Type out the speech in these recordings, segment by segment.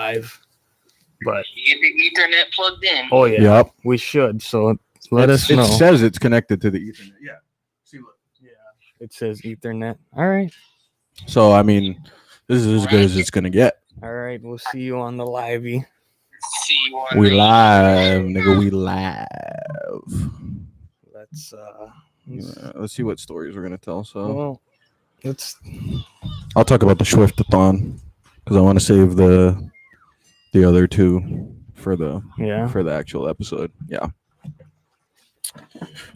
live. But you get the Ethernet plugged in. Oh yeah, yep. We should. So let us know. It says it's connected to the Ethernet. Yeah. See, look. Yeah, it says Ethernet. All right. So I mean, this is as good as it's gonna get. All right. We'll see you on the livey. See you on We the- live, nigga. We live. Let's see what stories we're gonna tell. So well, I'll talk about the Swiftathon because I want to save the other two for the actual episode. Yeah.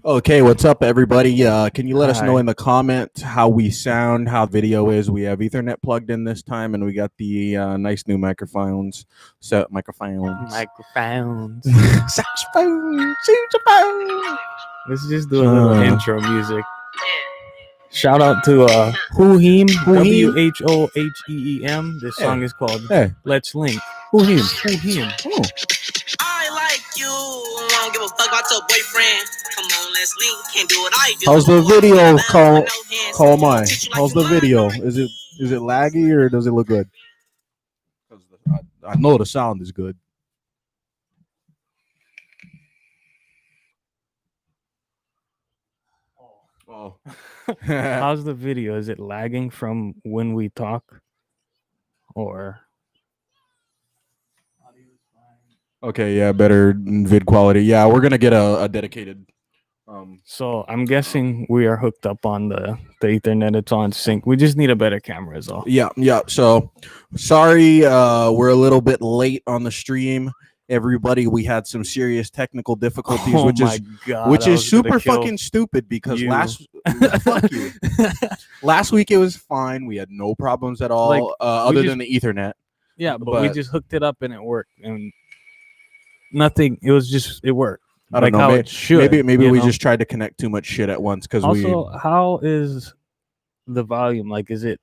Okay, what's up, everybody? Can you let us know in the comments how we sound, how video is? We have Ethernet plugged in this time, and we got the nice new microphones. Microphones. Saxophone. Let's just do a little intro music. Shout out to Whoheem, WHOHEEM. This song is called Let's Link. Whoheem. Oh. I like you. Don't give a fuck about your boyfriend. Come on, let's link. Can't do what I do. How's the video? Call mine. How's the video? Is it laggy or does it look good? I know the sound is good. Oh. How's the video? Is it lagging from when we talk? Or Okay, yeah, better vid quality. Yeah, we're gonna get a dedicated. So I'm guessing we are hooked up on the Ethernet. It's on sync. We just need a better camera, is all. Yeah. So sorry, we're a little bit late on the stream. Everybody, we had some serious technical difficulties, which is super fucking stupid because fuck you. Last week it was fine. We had no problems at all, other than the Ethernet. Yeah, but we just hooked it up and it worked, and nothing. It worked. I don't know. How it should. Maybe we just tried to connect too much shit at once because how is the volume? Like, is it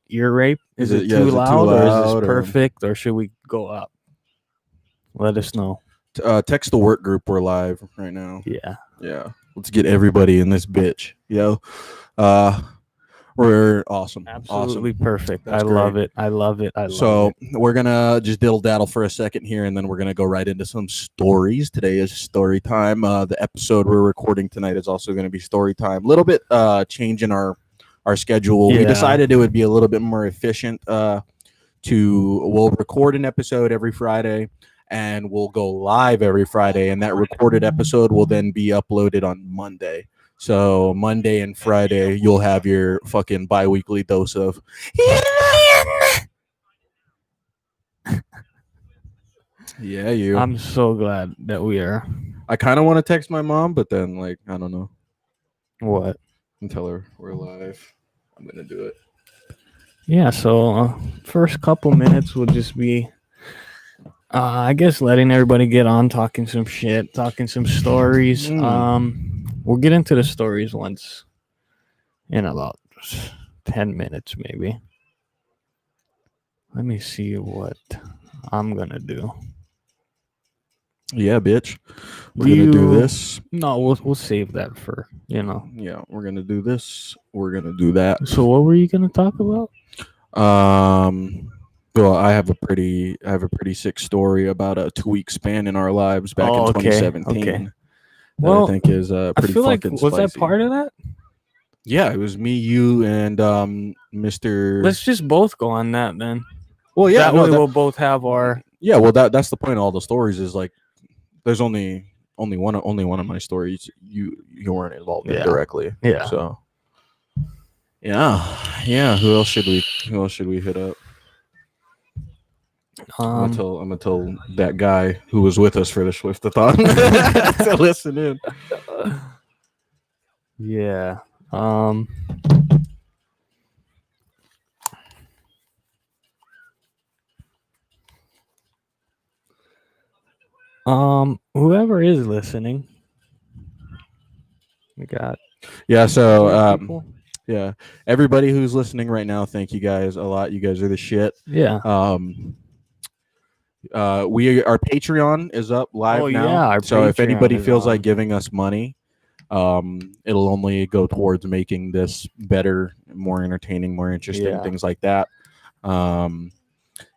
ear rape? Is it too too loud, or is this or perfect, or should we go up? Let us know. Text the work group. We're live right now. Yeah. Let's get everybody in this bitch. We're awesome. Absolutely perfect. That's I love it. So we're gonna just diddle daddle for a second here, and then we're gonna go right into some stories. Today is story time. The episode we're recording tonight is also gonna be story time. A little bit change in our schedule. We decided it would be a little bit more efficient. We'll record an episode every Friday, and we'll go live every Friday, and that recorded episode will then be uploaded on Monday. So Monday and Friday, you'll have your fucking bi-weekly dose of. Yeah, you. I'm so glad that we are. I kind of want to text my mom, but then, I don't know. What? And tell her we're live. I'm going to do it. Yeah, so first couple minutes will just be, I guess, letting everybody get on, talking some shit, talking some stories. We'll get into the stories once in about 10 minutes, maybe. Let me see what I'm going to do. Yeah, bitch. We're going to do this. No, we'll save that for, Yeah, we're going to do this. We're going to do that. So what were you going to talk about? Well, I have a pretty sick story about a 2-week span in our lives back in 2017. Okay. Well, I think is pretty I feel fucking like was spicy. that part of that? Yeah, it was me, you, and Mr. Let's just both go on that then. Well, yeah, that way we'll both have our. Yeah, well, that's the point of all the stories is there's only one of my stories you weren't involved in directly. Yeah. So. Yeah. Who else should we hit up? I'm gonna tell that guy who was with us for the Swiftathon to listen in. Yeah. Whoever is listening, we got. Yeah. So yeah, everybody who's listening right now, thank you guys a lot. You guys are the shit. Yeah. Our Patreon is up live now. Yeah, so if anybody feels like giving us money, it'll only go towards making this better, more entertaining, more interesting, things like that.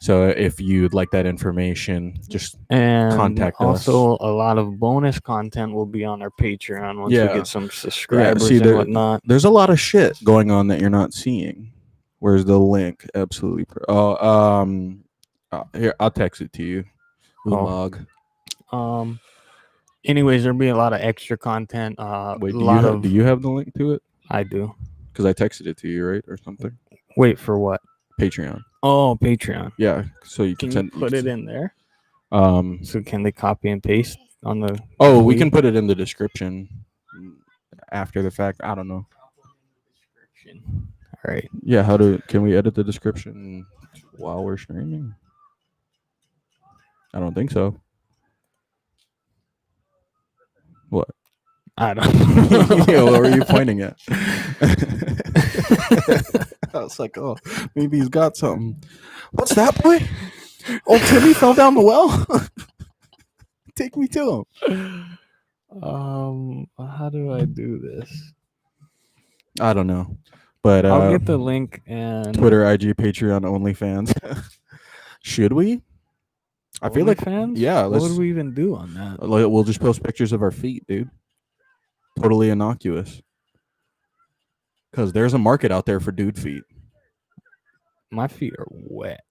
So if you'd like that information, just And contact us. also, a lot of bonus content will be on our Patreon once we Yeah. get some subscribers see, and whatnot. there's a lot of shit going on that you're not seeing. Where's the link? Absolutely. Here, I'll text it to you. Log. Anyways, there'll be a lot of extra content. Wait, do you have the link to it? I do. Because I texted it to you, right, or something. Wait, for what? Patreon. Oh, Patreon. Yeah, so you can Can you put it in there? Um. So can they copy and paste on the? Oh, we tweet? can put it in the description after the fact. I don't know. All right. Yeah, can we edit the description while we're streaming? I don't think so. What? I don't know. Yeah, what were you pointing at? I was like, oh, maybe he's got something. What's that, boy? Oh, Timmy fell down the well. Take me to him. How do I do this? I don't know, but I'll get the link and Twitter, IG, Patreon, OnlyFans. Should we? I feel like fans. yeah. What would we even do on that? We'll just post pictures of our feet, dude. Totally innocuous. Because there's a market out there for dude feet. My feet are wet.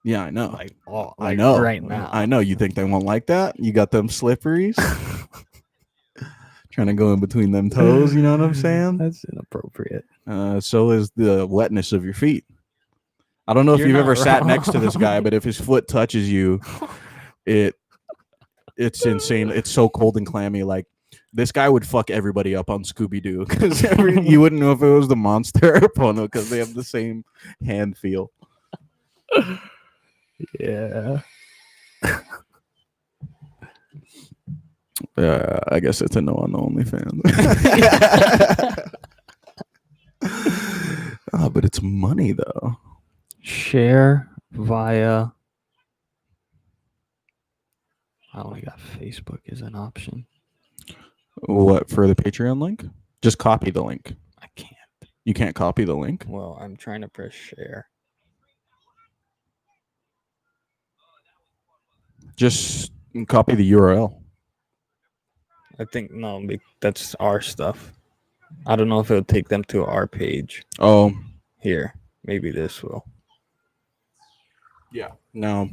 Yeah, I know. I I know. right now. I know. You think they won't like that? You got them slipperies. Trying to go in between them toes. You know what I'm saying? That's inappropriate. So is the wetness of your feet. I don't know if You're you've not ever sat next to wrong. this guy, but if his foot touches you, it's insane. It's so cold and clammy. Like this guy would fuck everybody up on Scooby Doo because you wouldn't know if it was the monster or Pono because they have the same hand feel. Yeah. I guess it's a no on the OnlyFans. But it's money though. Share via. I only got Facebook as an option. What, for the Patreon link? Just copy the link. I can't. You can't copy the link. Well, I'm trying to press share. Just copy the URL. I think no, that's our stuff. I don't know if it'll take them to our page. Oh, Here, maybe this will. yeah. No,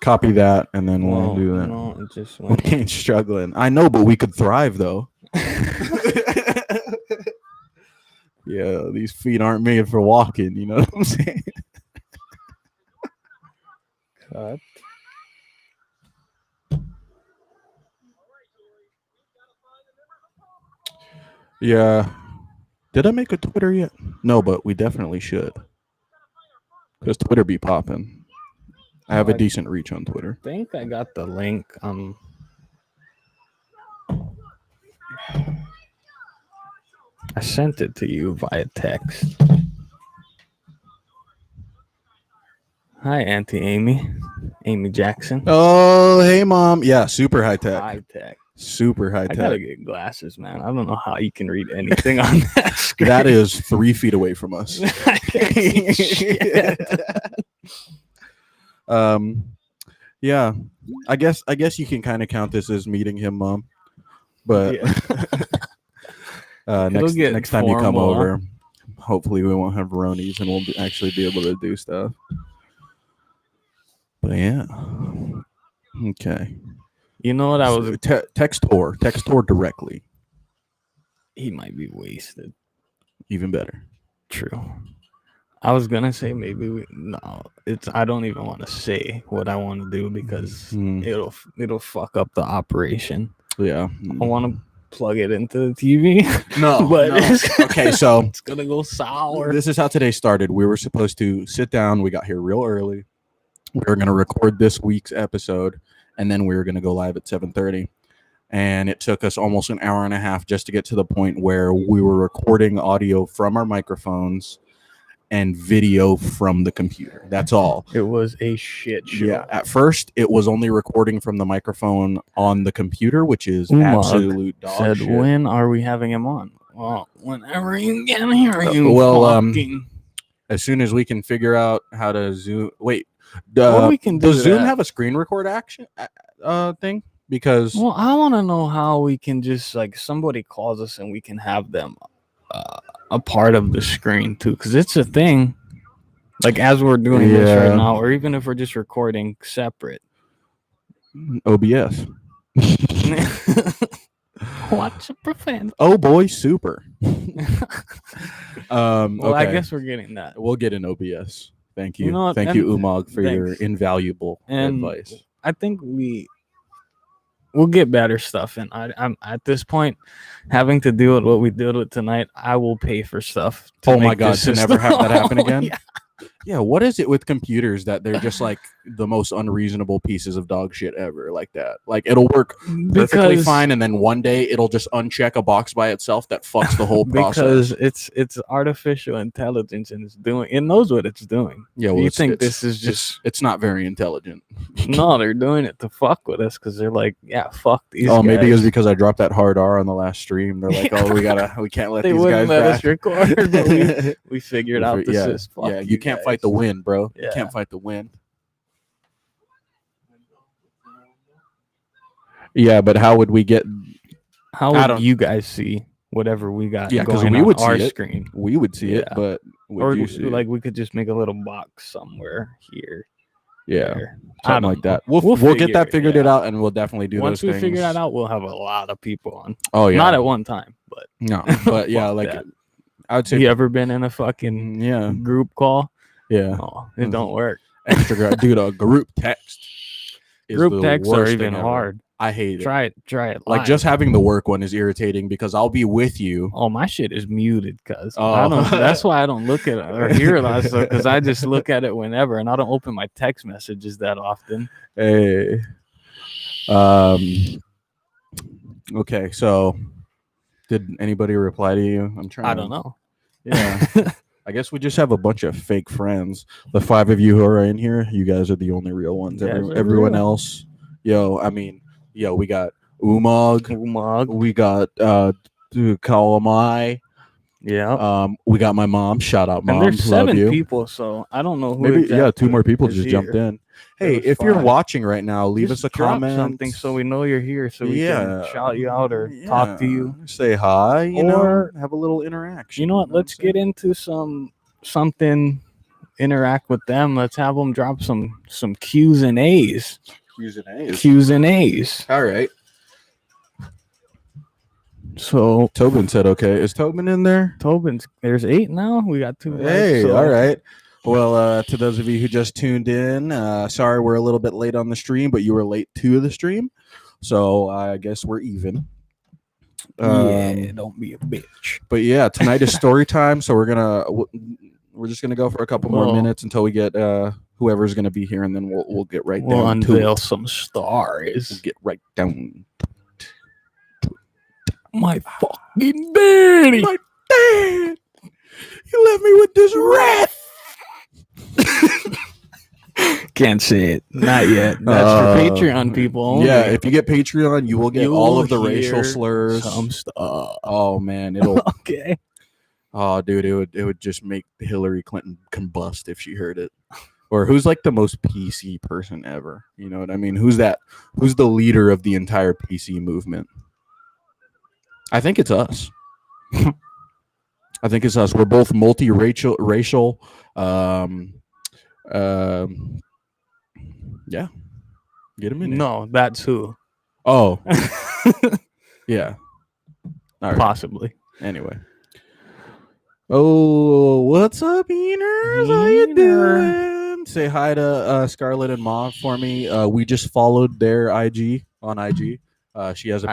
copy that, and then we'll do that. No, it just We went. ain't struggling. I know, but we could thrive though. Yeah, these feet aren't made for walking. You know what I'm saying? Cut. Yeah. Did I make a Twitter yet? No, but we definitely should. Because Twitter be popping. I have a decent reach on Twitter. I think I got the link. I sent it to you via text. Hi, Auntie Amy Jackson. Oh, hey, Mom. Yeah, super high tech. High tech. Super high I gotta tech. get glasses, man. I don't know how you can read anything on that screen. That is 3 feet away from us. I can't see shit. Yeah. I guess you can kind of count this as meeting him, Mom. But Yeah. next time you come formal, huh? over, hopefully we won't have Ronies and we'll actually be able to do stuff. But yeah. Okay. You know what? I was. Text Tor directly. He might be wasted. Even better. True. I was gonna say maybe I don't even want to say what I want to do because it'll fuck up the operation. Yeah. I want to plug it into the TV. No. But Okay, so it's gonna go sour. this is how today started. We were supposed to sit down. We got here real early. We were going to record this week's episode, and then we were going to go live at 7:30. And it took us almost an hour and a half just to get to the point where we were recording audio from our microphones and video from the computer. That's all. It was a shit show. Yeah. At first, it was only recording from the microphone on the computer, which is Umag absolute dog Said, shit. when are we having him on? Well, whenever you get here, you well, fucking. As soon as we can figure out how to Zoom. Wait, Or we can do does Zoom that. have a screen record action thing? Because Well, I want to know how we can just like somebody calls us and we can have them a part of the screen too, because it's a thing. Like as we're doing this Yeah. right now, or even if we're just recording separate. OBS. Watch a profanity. Oh boy, super. Well, I okay. guess we're getting that. We'll get an OBS. Thank you. You know what, Thank you, and- Umag, for your thanks. invaluable And advice. I think we'll get better stuff. And I'm at this point having to deal with what we dealt with tonight. I will pay for stuff. Oh my make God, this to never system- have that happen Oh, again? yeah. Yeah, what is it with computers that they're just like the most unreasonable pieces of dog shit ever like that? Like it'll work perfectly Because- fine, and then one day it'll just uncheck a box by itself that fucks the whole process. Because it's artificial intelligence and it knows what it's doing. Yeah, well, You it's- think it's- this is just it's not very intelligent. no? They're doing it to fuck with us because they're like, yeah, fuck these. Oh, maybe it was guys. because I dropped that hard R on the last stream. They're like, Yeah. oh, we can't let They these wouldn't guys let us back. record, but we figured out this yeah, is fuck yeah, you can't fight the guys. wind, bro. You Yeah. can't fight the wind. Yeah, but how would we get? How I would don't- you guys see whatever we got? Yeah, 'cause going we on would see our it. screen, We would see it, Yeah. but would or you see it? like we could just make a little box somewhere here. Yeah, there. I something don't like that. know. We'll get that figured yeah. it out, and we'll definitely do Once those we things. figure that out, we'll have a lot of people on. Oh yeah, Not at one time, but no, but yeah, Fuck like that. I would say, you ever been in a fucking yeah, group call? yeah, Oh, it don't work. extra dude. A group text. Is Group the texts are worst even thing ever. hard. I hate it. Try it. Like live. just having the work one is irritating because I'll be with you. Oh, my shit is muted because Oh. that's why I don't look at it or hear a lot of stuff because I just look at it whenever and I don't open my text messages that often. Hey. Okay, so did anybody reply to you? I'm trying. I don't know. Yeah. I guess we just have a bunch of fake friends. The 5 of you who are in here, you guys are the only real ones. Yeah, they're Everyone real. else, we got Umag, Umag. we got Kalamai, Yeah. we got my mom. Shout out, mom. And there's Love 7 you. people, so I don't know who. Maybe exactly 2 more people is just here. jumped in. Hey, was if you're 5. watching right now, leave Just us a drop comment. something so we know you're here, so we Yeah. can shout you out or talk to you. Say hi, Or- have a little interaction. You know what? Let's get into something. Interact with them. Let's have them drop some Q's and A's. Q's and A's. All right. So Tobin said okay. Is Tobin in there? Tobin's there's 8 now. We got 2. Hey, so all right. Well, to those of you who just tuned in, sorry we're a little bit late on the stream, but you were late to the stream, so I guess we're even. Yeah, don't be a bitch. But yeah, tonight is story time, so we're just gonna go for a couple more Well- minutes until we get whoever's gonna be here, and then we'll get right We'll down to unveil it. some We'll stories. get right down. My fucking daddy. My dad, he left me with this rat. Can't say it. Not yet. That's for Patreon people. Only. Yeah, if you get Patreon, you will get You all will of the racial hear slurs. some stuff. Oh man, it'll. Okay. Oh, dude, it would just make Hillary Clinton combust if she heard it. Or who's like the most PC person ever? You know what I mean? Who's that? Who's the leader of the entire PC movement? I think it's us. I think it's us. We're both multi-racial. Yeah. Get him in. No, that's who. Oh. Yeah. All right. Possibly. Anyway. Oh, what's up, Eners? How you Eener. doing? Say hi to Scarlett and Mauve for me. We just followed their IG on IG. She has a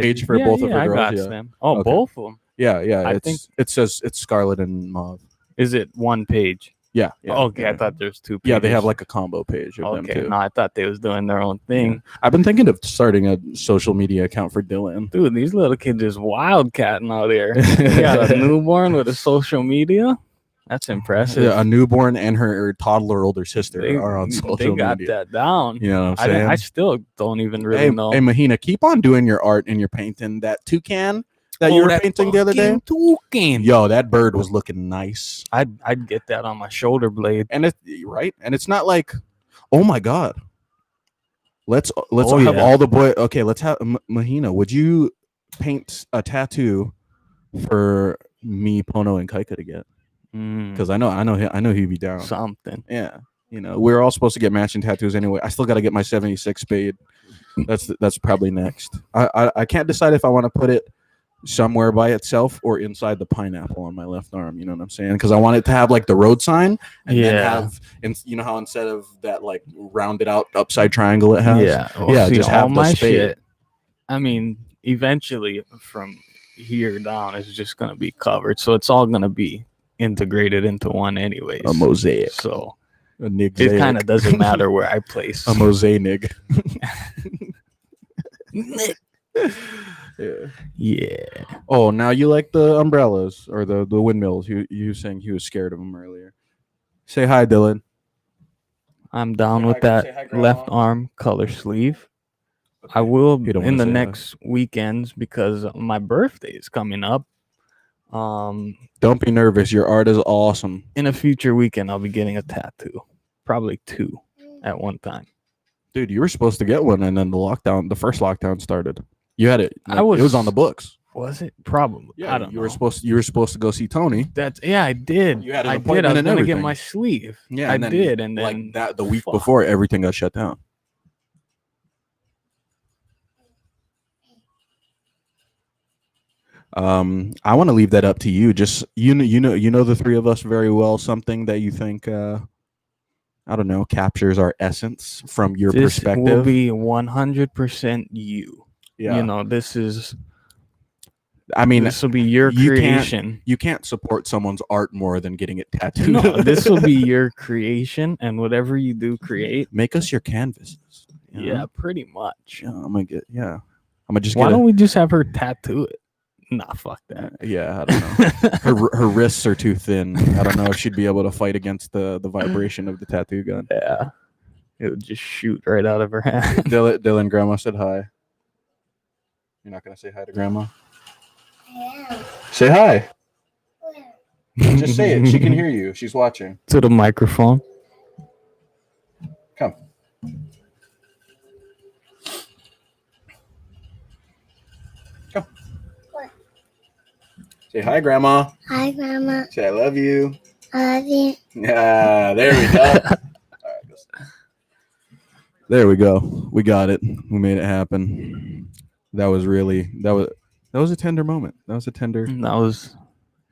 page for both of her girls. I got Yeah. them. Oh, Okay. both of them. Yeah. I It says it's Scarlett and Mauve. Is it one page? Yeah. Okay, yeah. I thought there's 2 pages. Yeah, they have like a combo page of them Okay, too. no, I thought they was doing their own thing. I've been thinking of starting a social media account for Dylan. Dude, these little kids is wildcatting out there. They got a newborn with a social media. That's impressive. Yeah, a newborn and her toddler older sister They, are on social they got media. that down. You know what I'm saying? I still don't even really know. Hey, Mahina, keep on doing your art and your painting. That toucan that you were painting the other day. Toucan. Yo, that bird was looking nice. I'd get that on my shoulder blade. And it's right. And it's not like Oh my god. Let's Oh, have yeah. all the boy. Okay, let's have Mahina. Would you paint a tattoo for me, Pono, and Kaika to get? Because I know he'd be down. Something. Yeah, we're all supposed to get matching tattoos anyway. I still got to get my 76 spade. That's probably next. I can't decide if I want to put it somewhere by itself or inside the pineapple on my left arm. You know what I'm saying? Because I want it to have like the road sign, and then have, and you know how instead of that like rounded out upside triangle it has. Yeah. Well, Yeah, see, just all have the my spade. shit. I mean, eventually from here down is just gonna be covered, so it's all gonna be integrated into one, anyways. A mosaic. So A nig. it kind of doesn't matter where I place. a mosaic. Yeah. Yeah. Oh, now you like the umbrellas or the windmills? You were saying he was scared of them earlier. Say hi, Dylan. I'm down Say with hi- that say hi, Grandma. left arm color sleeve. I will You don't in wanna the say hi. next weekends because my birthday is coming up. Don't be nervous. Your art is awesome. In a future weekend, I'll be getting a tattoo, probably 2 at one time. Dude, you were supposed to get one, and then the first lockdown started. You had it. I It was was- on the books. Was it? Probably. I don't you know. were supposed to go see Tony. I did. You had an I did. I appointment was and gonna get everything. my sleeve. Yeah, I and then, did, and then like that the week fuck. before, everything got shut down. I want to leave that up to you. Just you know the three of us very well. Something that you think I don't know captures our essence from your This will perspective. be 100% you. Yeah, You know, this is. I mean, This will be your you can't- creation. you can't support someone's art more than getting it tattooed. No, this will be your creation, and whatever you do create. Make us your canvases. you Yeah, know? pretty much. Yeah, I'm gonna just Why get don't we just have her tattoo it? Nah, fuck that. yeah, I don't know. her wrists are too thin. I don't know if she'd be able to fight against the vibration of the tattoo gun. Yeah, it would just shoot right out of her hand. Dylan, Grandma said hi. You're not gonna say hi to Grandma? Say hi. Just say it. She can hear you. She's watching. To the microphone. Come. Come. Say hi, Grandma. Hi, Grandma. Say I love you. I love you. Yeah, there we go. All right, there we go. We got it. We made it happen. That was a tender moment. That was a tender That was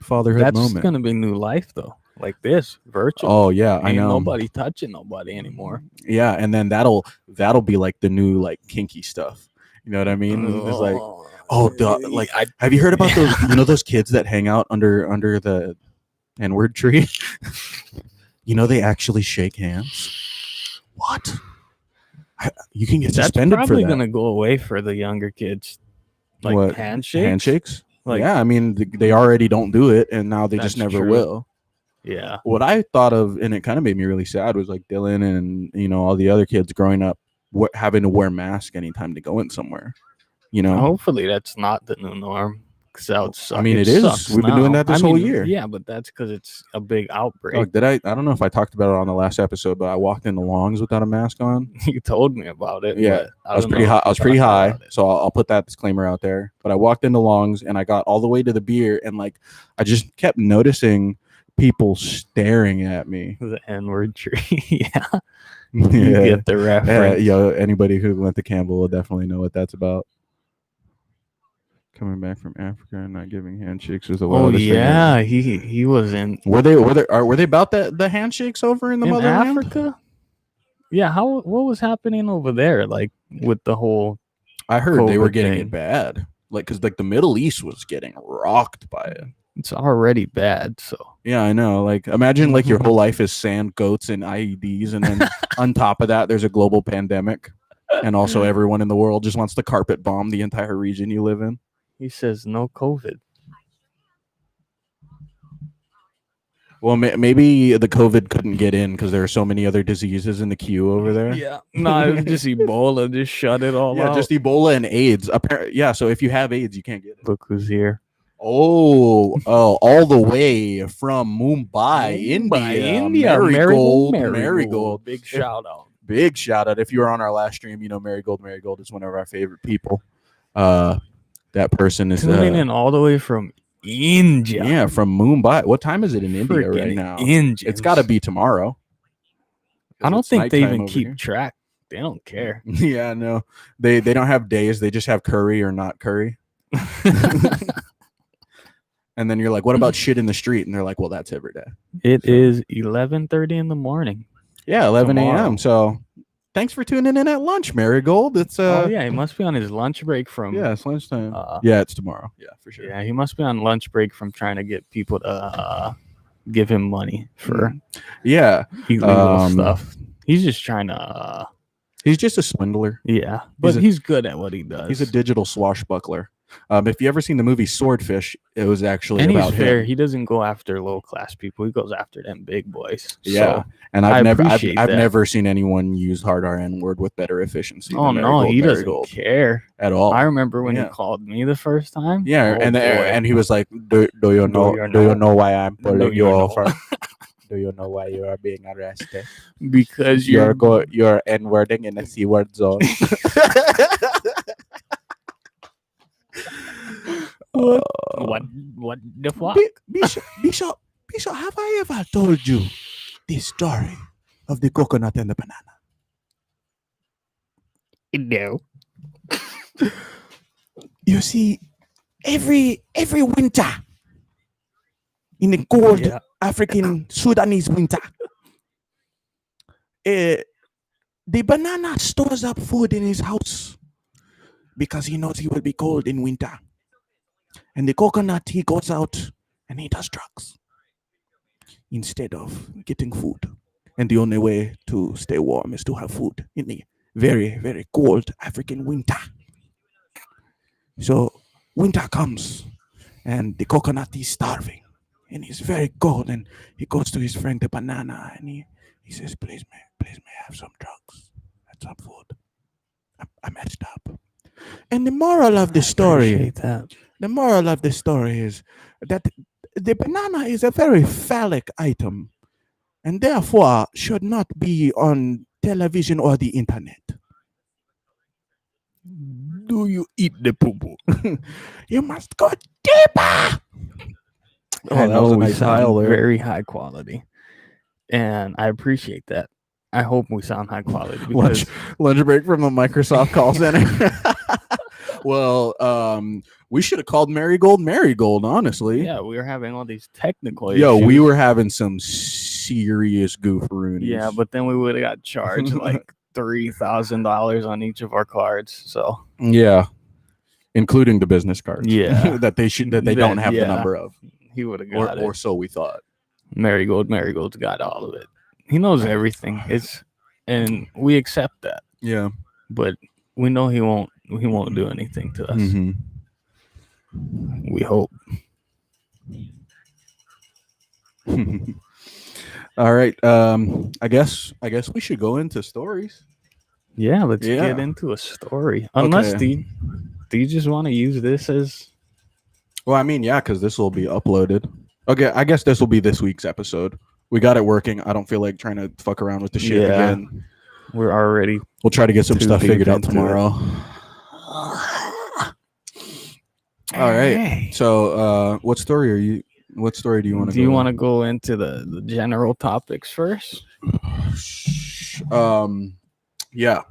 fatherhood that's moment. gonna be new life though. Like this, virtual. Oh yeah, I Ain't know. nobody touching nobody anymore. Yeah, and then that'll be like the new like kinky stuff. You know what I mean? It's like have you heard about those? You know those kids that hang out under the N-word tree? You know they actually shake hands. What? You can get that's suspended for probably that. gonna go away for the younger kids. Like What? handshakes. Handshakes? Like Yeah, I mean they already don't do it, and now they just That's never true. will. yeah. What I thought of, and it kind of made me really sad, was like Dylan and all the other kids growing up having to wear masks anytime to go in somewhere. Hopefully that's not the new norm. Because that would suck. I mean, it it is. sucks We've been doing now. that this whole year. Yeah, but that's because it's a big outbreak. Oh, I don't know if I talked about it on the last episode, but I walked into Longs without a mask on. You told me about it. Yeah, but I was don't pretty know high. if I was you pretty talked high, about it. so I'll put that disclaimer out there. But I walked into Longs and I got all the way to the beer, and like I just kept noticing people staring at me. The N-word tree. Yeah. Yeah. You get the reference. Anybody who went to Campbell will definitely know what that's about. Coming back from Africa and not giving handshakes is the Oh wildest thing ever. yeah, he was in Were they about the handshakes over in the in motherland? Africa. Yeah, what was happening over there? Like with the whole I heard they were COVID getting thing. it bad. Like, because like the Middle East was getting rocked by it. it's already bad. So Yeah, I know. Like, imagine like your whole life is sand, goats, and IEDs, and then on top of that, there's a global pandemic, and also everyone in the world just wants to carpet bomb the entire region you live in. he says no COVID. Well, maybe the COVID couldn't get in because there are so many other diseases in the queue over there. Yeah, no, it was just Ebola. Just shut it all Yeah, out. just Ebola and AIDS. Yeah, so if you have AIDS, you can't get it. Look who's here. Oh, all the way from Mumbai, India. Marigold. Big shout out. big shout out. If you were on our last stream, you know Marigold is one of our favorite people. That person is tuning in all the way from India. Yeah, from Mumbai. What time is it in India right Freaking now? Indians. It's got to be tomorrow. I don't It's think they nighttime even over keep here. track. They don't care. Yeah, no, they don't have days. They just have curry or not curry. And then you're like, what about shit in the street? And they're like, well, that's every day. It is 11:30 in the morning. Yeah, 11 Tomorrow. a.m. So thanks for tuning in at lunch, Marigold. It's Oh yeah, he must be on his lunch break from. yeah, it's lunchtime. Uh, Yeah, it's tomorrow. Yeah, for sure. Yeah, he must be on lunch break from trying to get people to give him money for Yeah, illegal stuff. He's just trying to. he's just a swindler. Yeah, but a- he's good at what he does. He's a digital swashbuckler. If you ever seen the movie Swordfish, it was actually and he's about fair. him. He doesn't go after low class people. He goes after them big boys. Yeah, So, and I I've appreciate that. never seen anyone use hard RN word with better efficiency. oh than no, Marigold he doesn't Marigold care. at all. I remember when Yeah. he called me the first time. Yeah, Oh, and boy. and he was like, "Do you know? you Do you know? know why I'm Do pulling you you know? over? Do you know why you are being arrested? because You're N-wording in a C-word zone." what the fuck? Bishop, have I ever told you the story of the coconut and the banana? No. You see, every winter in the cold Yeah. African Sudanese winter, the banana stores up food in his house because he knows he will be cold in winter. And the coconut, he goes out and he does drugs instead of getting food. And the only way to stay warm is to have food in the very, very cold African winter. So winter comes and the coconut is starving and he's very cold, and he goes to his friend the banana and he says, please may I have some drugs and some food. I'm messed up. And the moral of the story, Appreciate that. the moral of the story is that the banana is a very phallic item and therefore should not be on television or the internet. Do you eat the poo poo? You must go deeper. I that was know a we nice sound tile there. very high quality, and I appreciate that. I hope we sound high quality because Lunch break from the Microsoft call center. Well, we should have called Marigold, honestly. yeah, we were having all these technical Yo, issues. we were having some serious goofaroonies. Yeah, but then we would have got charged like $3,000 on each of our cards. So yeah, including the business cards. Yeah. that they don't have the Yeah. number of, he would have got or it. so we thought. Marigold's got all of it. He knows everything. And we accept that, Yeah. but we know he won't do anything to us. Mhm. We hope. All right. I guess we should go into stories. Yeah, let's Yeah. get into a story. Unless Okay. do you just want to use this as Well, I mean, yeah, because this will be uploaded. Okay, I guess this will be this week's episode. We got it working. I don't feel like trying to fuck around with the shit Yeah. again. we're already We'll try to get some Too stuff deep figured out into it. tomorrow. All right. Hey. So, what story do you want to Do you want to go into the general topics first? Yeah.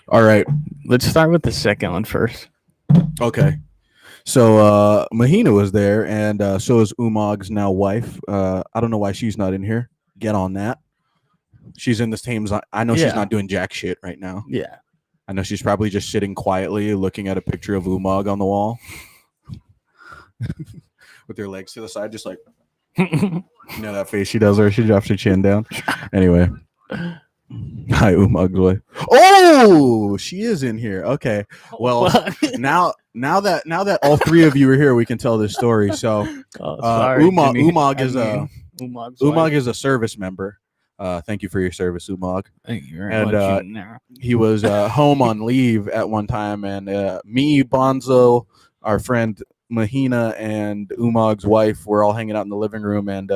All right. Let's start with the second one first. Okay. So Mahina was there, and so is Umag's now wife. I don't know why she's not in here. Get on that. She's in the same. I know Yeah. she's not doing jack shit right now. Yeah. I know she's probably just sitting quietly, looking at a picture of Umag on the wall, with her legs to the side, just like you know that face she does, where she drops her chin down. Anyway, hi Umag's wife. Oh, she is in here. Okay. Well, now that all three of you are here, we can tell this story. So Umag is Umag is a service member. Thank you for your service, Umag. Thank you very and, much. You know. He was home on leave at one time, and me, Bonzo, our friend Mahina, and Umag's wife were all hanging out in the living room, and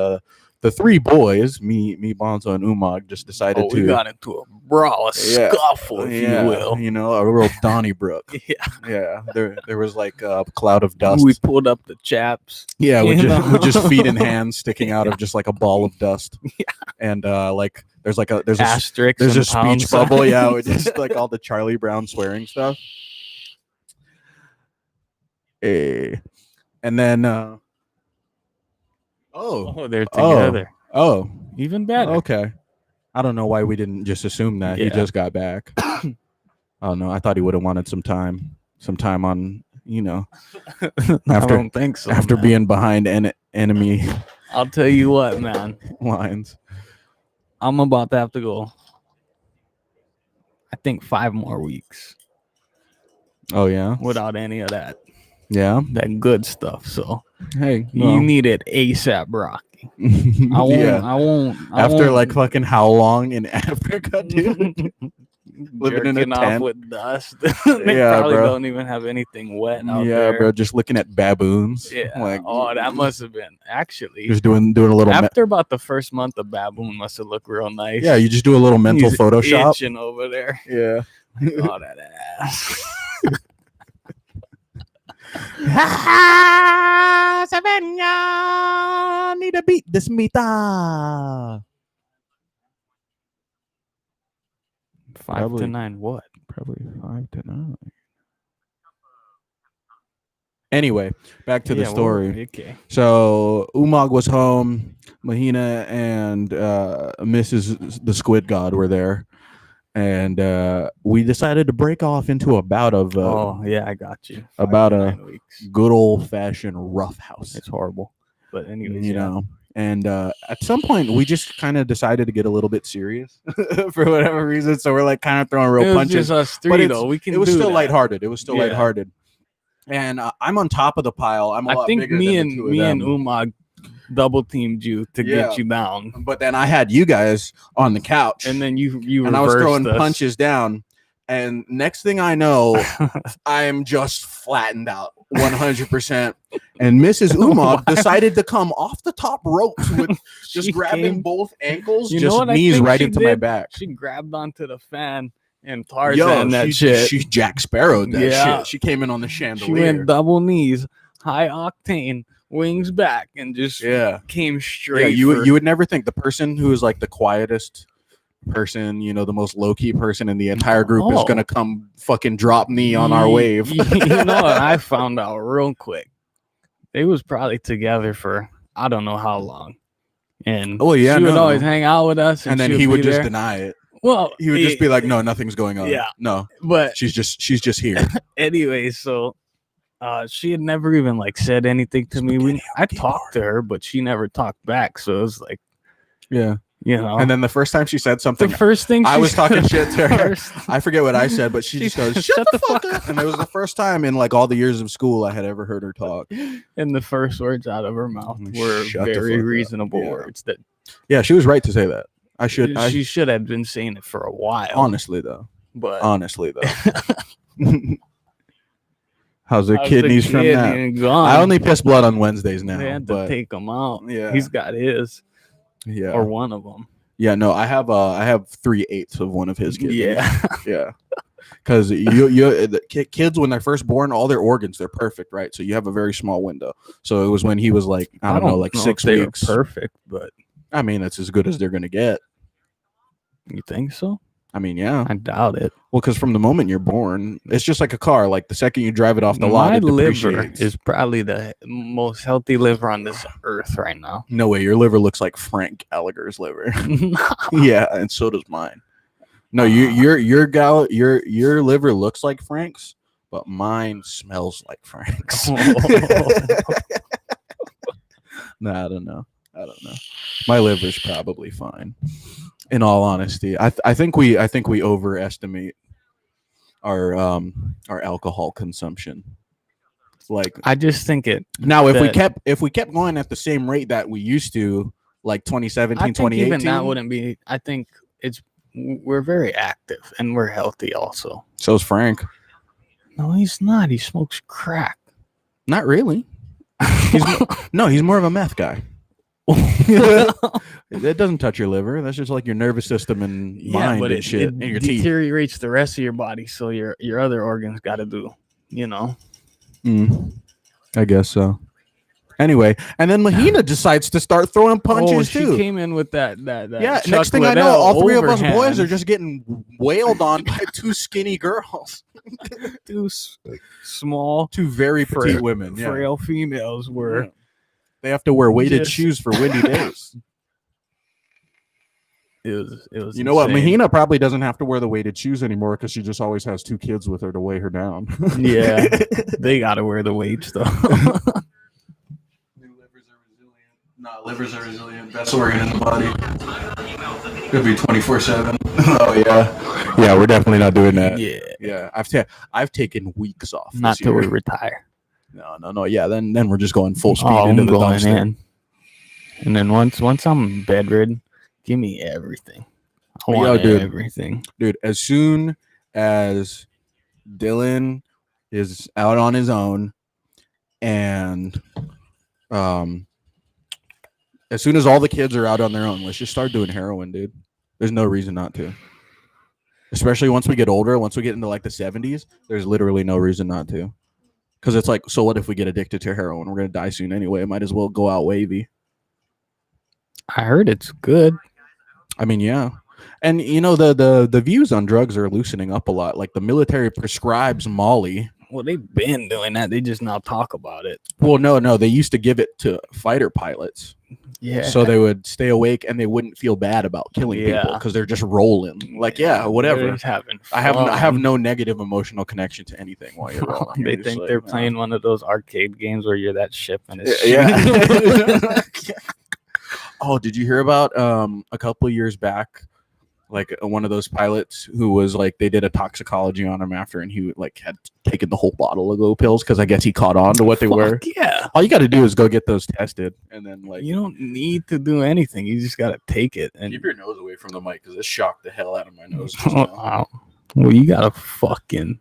the three boys, me, Bonzo, and Umag, just decided we to got into a brawl, a Yeah. scuffle, if you will. you know, a real Donnybrook. Yeah. Yeah, there was like a cloud of dust. We pulled up the chaps. Yeah, You know? with just feet and hands sticking out of just like a ball of dust. Yeah. And like there's a Asterisks. there's and a pound speech bubble, signs. yeah, with just like all the Charlie Brown swearing stuff. And then Oh, they're together. oh, Even better. okay. I don't know why we didn't just assume that he Yeah. just got back. Oh no, I thought he would have wanted some time on, you know, I after don't think so. after man. being behind enemy I'll tell you what, man. lines. I'm about to have to go. I think 5 more weeks Oh yeah, without any of that yeah. good stuff. So Hey, you need it ASAP, Rocky. I won't. yeah. I won't. After like fucking how long in Africa, dude? Living in a jerking off tent. with dust. They Yeah, probably bro. don't even have anything wet out Yeah, there. bro. Just looking at baboons. Yeah. Like, Oh, that must have been actually just doing a little. after about the first month. The baboon must have looked real nice. Yeah, you just do a little mental He's Photoshop. itching over there. Yeah. Oh, that ass. Need to beat this mita. 5 Probably. to 9. What? Probably 5 to 9. Anyway, back to the Yeah, well, story. okay. So Umag was home. Mahina and Mrs. the Squid God were there, and we decided to break off into a bout of Oh yeah, I got you. 5 about to a 9 weeks. good old fashioned rough house. It's horrible, but anyways, You yeah. know. And at some point, we just kind of decided to get a little bit serious for whatever reason. So we're like kind of throwing It real was punches. just us But three, it's- though. We can. It was do still that. lighthearted. It was still Yeah. lighthearted. And I'm on top of the pile. I'm a I lot think bigger me than the and two of me them. and Umag double teamed you to Yeah. get you down, But then I had you guys on the couch, and then you and I was reversed throwing us. punches down. And next thing I know, I am just flattened out 100%. And Mrs. Umag decided to come off the top ropes with just She grabbing came- both ankles, You know just what I knees think right she into my did? back. She grabbed onto the fan and Tarzan that she, shit. She Jack Sparrowed that Yeah. shit. She came in on the She chandelier. went double knees, high octane, wings back, and just Yeah. came Yeah, straight. you would never think the person who is like the quietest person, you know, the most low-key person in the entire group is Oh. gonna come fucking drop knee on our wave. You know what I found out real quick? They was probably together for I don't know how long. And Oh, yeah, she would no. always hang out with us, And then she he would be just there. deny it. Well, He would just be like, "No, nothing's going on. Yeah. No, But she's just here." anyway, so she had never even like said anything to me. I talked to her, but she never talked back. So it was like, Yeah. you know. And then the first time she said the something, first thing I she was talking shit to her. first- I forget what I said, but she just goes, "Shut the fuck up!" And it was the first time in like all the years of school I had ever heard her talk. and the first words out of her mouth Mm, were shut the very fuck up. reasonable Yeah. words that Yeah, she was right to say that. I should. she should have been saying it for a while. Honestly though. But Honestly though. How's the how's kidneys from kidney that? gone? I only piss blood on Wednesdays they now. had to But take him out. yeah. He's got his yeah. or one of them. Yeah, no, I have 3/8 of one of his kidneys. Yeah. Yeah. Because kids when they're first born, all their organs they're perfect, right? So you have a very small window. So it was when he was like I don't know, like 6 if they were weeks. perfect, but I mean, that's as good as they're gonna get. you think so? I mean, yeah. I doubt it. Well, because from the moment you're born, it's just like a car. Like the second you drive it off the lot, My it liver depreciates. is probably the most healthy liver on this earth right now. No way, your liver looks like Frank Gallagher's liver. Yeah, and so does mine. No, your liver looks like Frank's, but mine smells like Frank's. No, I don't know. My liver's probably fine. In all honesty, I think we overestimate our alcohol consumption. Like I just think it. now, if that- we kept going at the same rate that we used to, like 2017, I think 2018, even that wouldn't be. I think we're very active and we're healthy also. so's Frank. No, he's not. He smokes crack. Not really. He's more of a meth guy. It doesn't touch your liver. That's just like your nervous system and mind but and shit, and your teeth. deteriorates the rest of your body, so your other organs got to do, you know. I guess so. Anyway, and then Mahina decides to start throwing punches she too. came in with that. Yeah, Chuck next thing I know, Liddell all three of us overhand. boys are just getting wailed on by two skinny girls. two small, Two very petite women. Yeah. frail females were. Yeah. They have to wear weighted Just- shoes for windy days. It was. You know what? insane. Mahina probably doesn't have to wear the weighted shoes anymore because she just always has two kids with her to weigh her down. Yeah, they got to wear the weights though. New livers are resilient. Nah, livers are resilient. Best organ in the body. Could be 24/7. Oh yeah, yeah. We're definitely not doing that. Yeah, Yeah. I've taken weeks off. not this till we year. retire. No. Yeah. Then we're just going full speed Oh, into I'm the going dumpster. in, and then once I'm bedridden, give me everything. I Yo, want dude. everything. Dude, as soon as Dylan is out on his own and as soon as all the kids are out on their own, let's just start doing heroin, dude. There's no reason not to. Especially once we get older, once we get into like the 70s, there's literally no reason not to. Because it's like, so what if we get addicted to heroin? We're going to die soon anyway. Might as well go out wavy. I heard it's good. I mean, yeah. And you know, the views on drugs are loosening up a lot. Like the military prescribes Molly. Well, they've been doing that. They just now talk about it. Well, no, they used to give it to fighter pilots. Yeah. So they would stay awake and they wouldn't feel bad about killing people Yeah. because they're just rolling. Like, yeah, whatever. They're just having I have fun. no negative emotional connection to anything while you're rolling. They You're just think like, they're yeah. playing one of those arcade games where you're that ship and it's Yeah. Oh, did you hear about a couple of years back, like one of those pilots who was like they did a toxicology on him after, and he like had taken the whole bottle of glow pills because I guess he caught on to what they were. Fuck yeah. All you got to do is go get those tested, and then like You don't need to do anything. You just gotta take it. And keep your nose away from the mic because it shocked the hell out of my nose. Just now. wow. Well, you gotta fucking.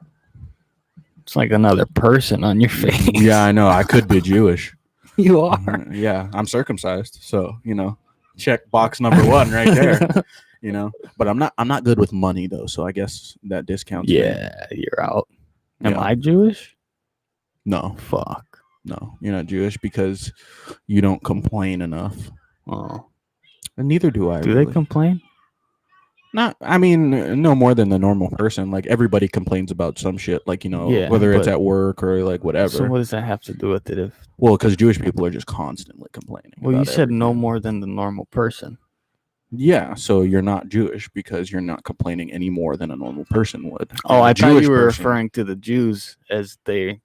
It's like another person on your face. Yeah, I know. I could be Jewish. you are. Yeah, I'm circumcised, so you know, check box number 1 right there. You know, but I'm not good with money though, so I guess that discounts. me. Yeah, you're out. Am Yeah. I Jewish? No, Fuck. no, you're not Jewish because you don't complain enough, Oh. and neither do I. Do really. they complain? Not, I mean, no more than the normal person. Like everybody complains about some shit, like you know, Yeah, whether it's but- at work or like whatever. So what does that have to do with it? If Well, because Jewish people are just constantly complaining. well, you about said no everything. more than the normal person. Yeah, so you're not Jewish because you're not complaining any more than a normal person would. Oh, And a I thought Jewish you were person- referring to the Jews as they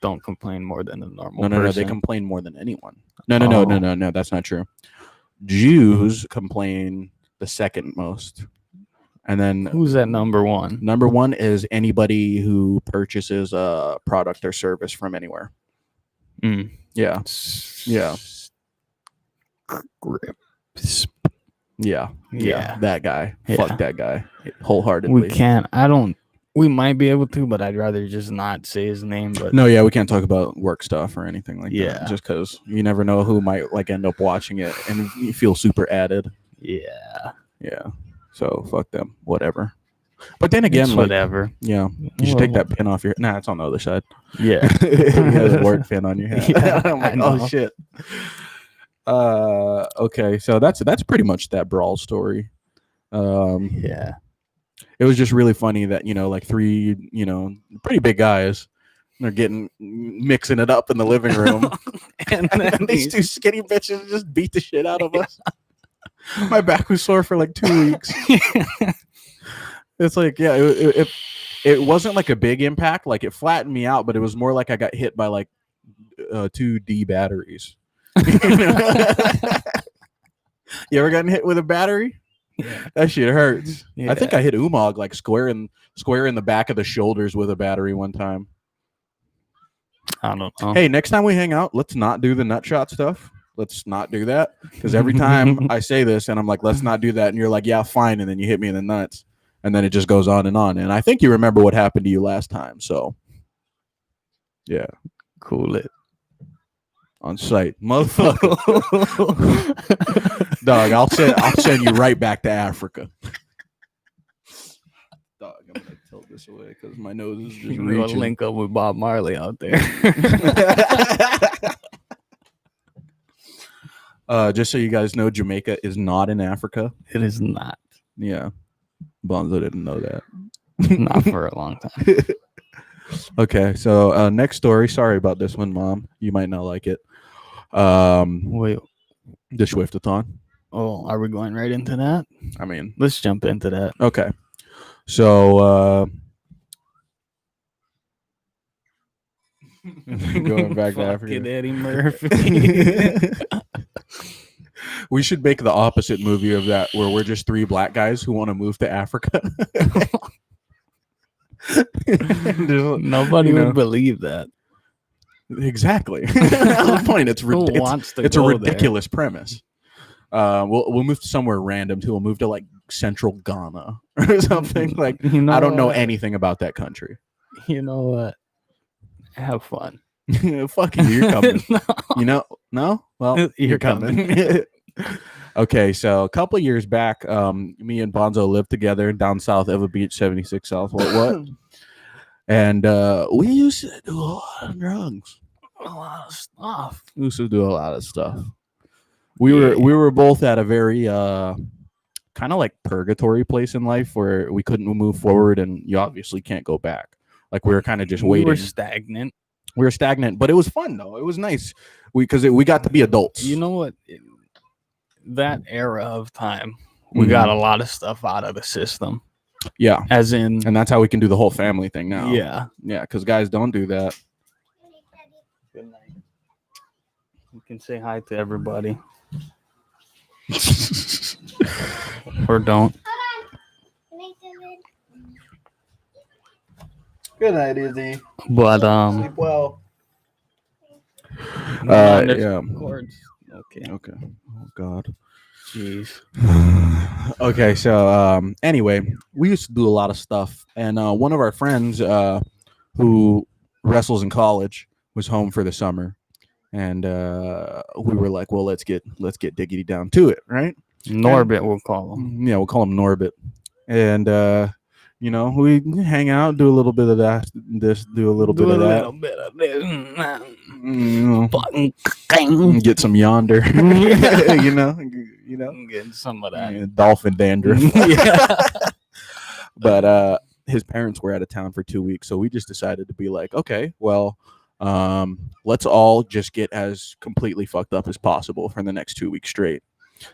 don't complain more than the normal No, person. they complain more than anyone. No, that's not true. Jews complain the second most. And then Who's that number one? number 1 is anybody who purchases a product or service from anywhere. Mm. Yeah. Yeah. Yeah. Yeah. That guy. Yeah. Fuck that guy. Wholeheartedly. We can't. I don't. We might be able to, but I'd rather just not say his name. But No, yeah, we can't talk about work stuff or anything like Yeah. that. Just because you never know who might like end up watching it and you feel super added. yeah, Yeah. So fuck them. Whatever. But then again, it's like, whatever. yeah, you should take that pin off your. Nah, it's on the other side. Yeah, You have a work pin on your head. Yeah, I'm like, I oh know. shit. Okay, so that's pretty much that brawl story. yeah. It was just really funny that like 3 pretty big guys. They're mixing it up in the living room, and then these 2 skinny bitches just beat the shit out of us. My back was sore for like 2 weeks. It's like, yeah, it wasn't like a big impact. Like it flattened me out, but it was more like I got hit by like 2 D batteries. You ever gotten hit with a battery? Yeah. That shit hurts. I think Yeah. I hit Umag like square in the back of the shoulders with a battery one time. I don't know. Hey, next time we hang out, let's not do the nut shot stuff. Let's not do that. Because every time I say this and I'm like, let's not do that. And you're like, yeah, fine. And then you hit me in the nuts. And then it just goes on. And I think you remember what happened to you last time. So, yeah. Cool it. on site, motherfucker. Dog, I'll send you right back to Africa. Dog, I'm gonna tilt this away because my nose is just You're gonna reaching. link up with Bob Marley out there. Just so you guys know, Jamaica is not in Africa. It is not. Yeah, Bonzo didn't know that. Not for a long time. Okay, so next story. Sorry about this one, Mom. You might not like it. Wait. The Swiftathon. Oh, are we going right into that? I mean, Let's jump into that. okay. So going back to Africa. Fucking Eddie Murphy. We should make the opposite movie of that, where we're just three black guys who want to move to Africa. Nobody You know. would believe that. Exactly. That's the point. It's Who ridiculous. wants to It's a go there? ridiculous premise. We'll move to somewhere random too. We'll move to like central Ghana or something. Like You know I don't know what? anything about that country. You know what? Have fun. Fuck you, you're coming. No. You know, no? Well, You're coming. Okay, so a couple of years back, me and Bonzo lived together down south, Eva Beach, 76 South. What? And we used to do a lot of drugs. A lot of stuff. We used to do a lot of stuff. We were both at a very kind of like purgatory place in life where we couldn't move forward, and you obviously can't go back. Like we were kind of just We waiting. were stagnant. We were stagnant, but it was fun though. It was nice because we got to be adults. You know what? That era of time, we got a lot of stuff out of the system. Yeah, As in, and that's how we can do the whole family thing now. yeah. Yeah, because guys don't do that. Good night. You can say hi to everybody. Or don't. Good night, Izzy. But Sleep well. Yeah. Chords. Okay. Okay. Oh God. Jeez. Okay, so anyway, we used to do a lot of stuff, and one of our friends who wrestles in college was home for the summer, and we were like, well, let's get diggity down to it, right? Norbit, we'll call him. Yeah, we'll call him Norbit, and you know, we hang out, do a little bit of that, do a little bit of that, bit of this. you I'm know, get some yonder, you know, getting some of that. dolphin dandruff. Yeah. But his parents were out of town for 2 weeks, so we just decided to be like, okay, well, let's all just get as completely fucked up as possible for the next 2 weeks straight,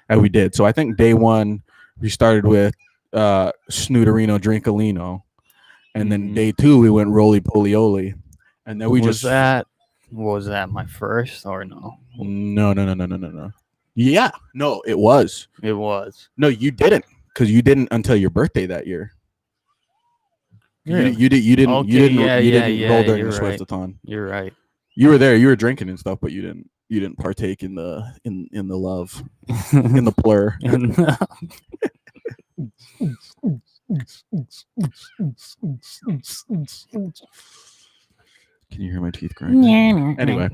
and we did. So I think day one we started with Snooterino Drinkalino, and then day two we went Roly Polioli, and then we was that my first or no? No. Yeah, no, it was. It was. No, you didn't, because you didn't until your birthday that year. Really? You didn't Okay, you didn't yeah, roll during you're the right. Swiftathon. You're right. You were there, you were drinking and stuff, but you didn't partake in the love, in the plur. Can you hear my teeth grinding? Anyway,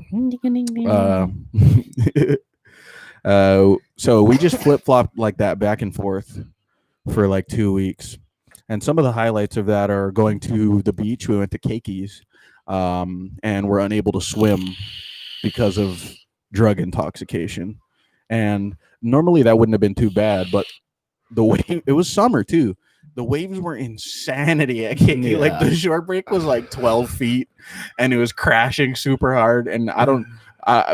so we just flip flopped like that back and forth for like 2 weeks, and some of the highlights of that are going to the beach. We went to Keikis, and we're unable to swim because of drug intoxication. And normally that wouldn't have been too bad, but the wave, it was summer too. The waves were insanity at Keiki. Yeah. Like the short break was like 12 feet, and it was crashing super hard. And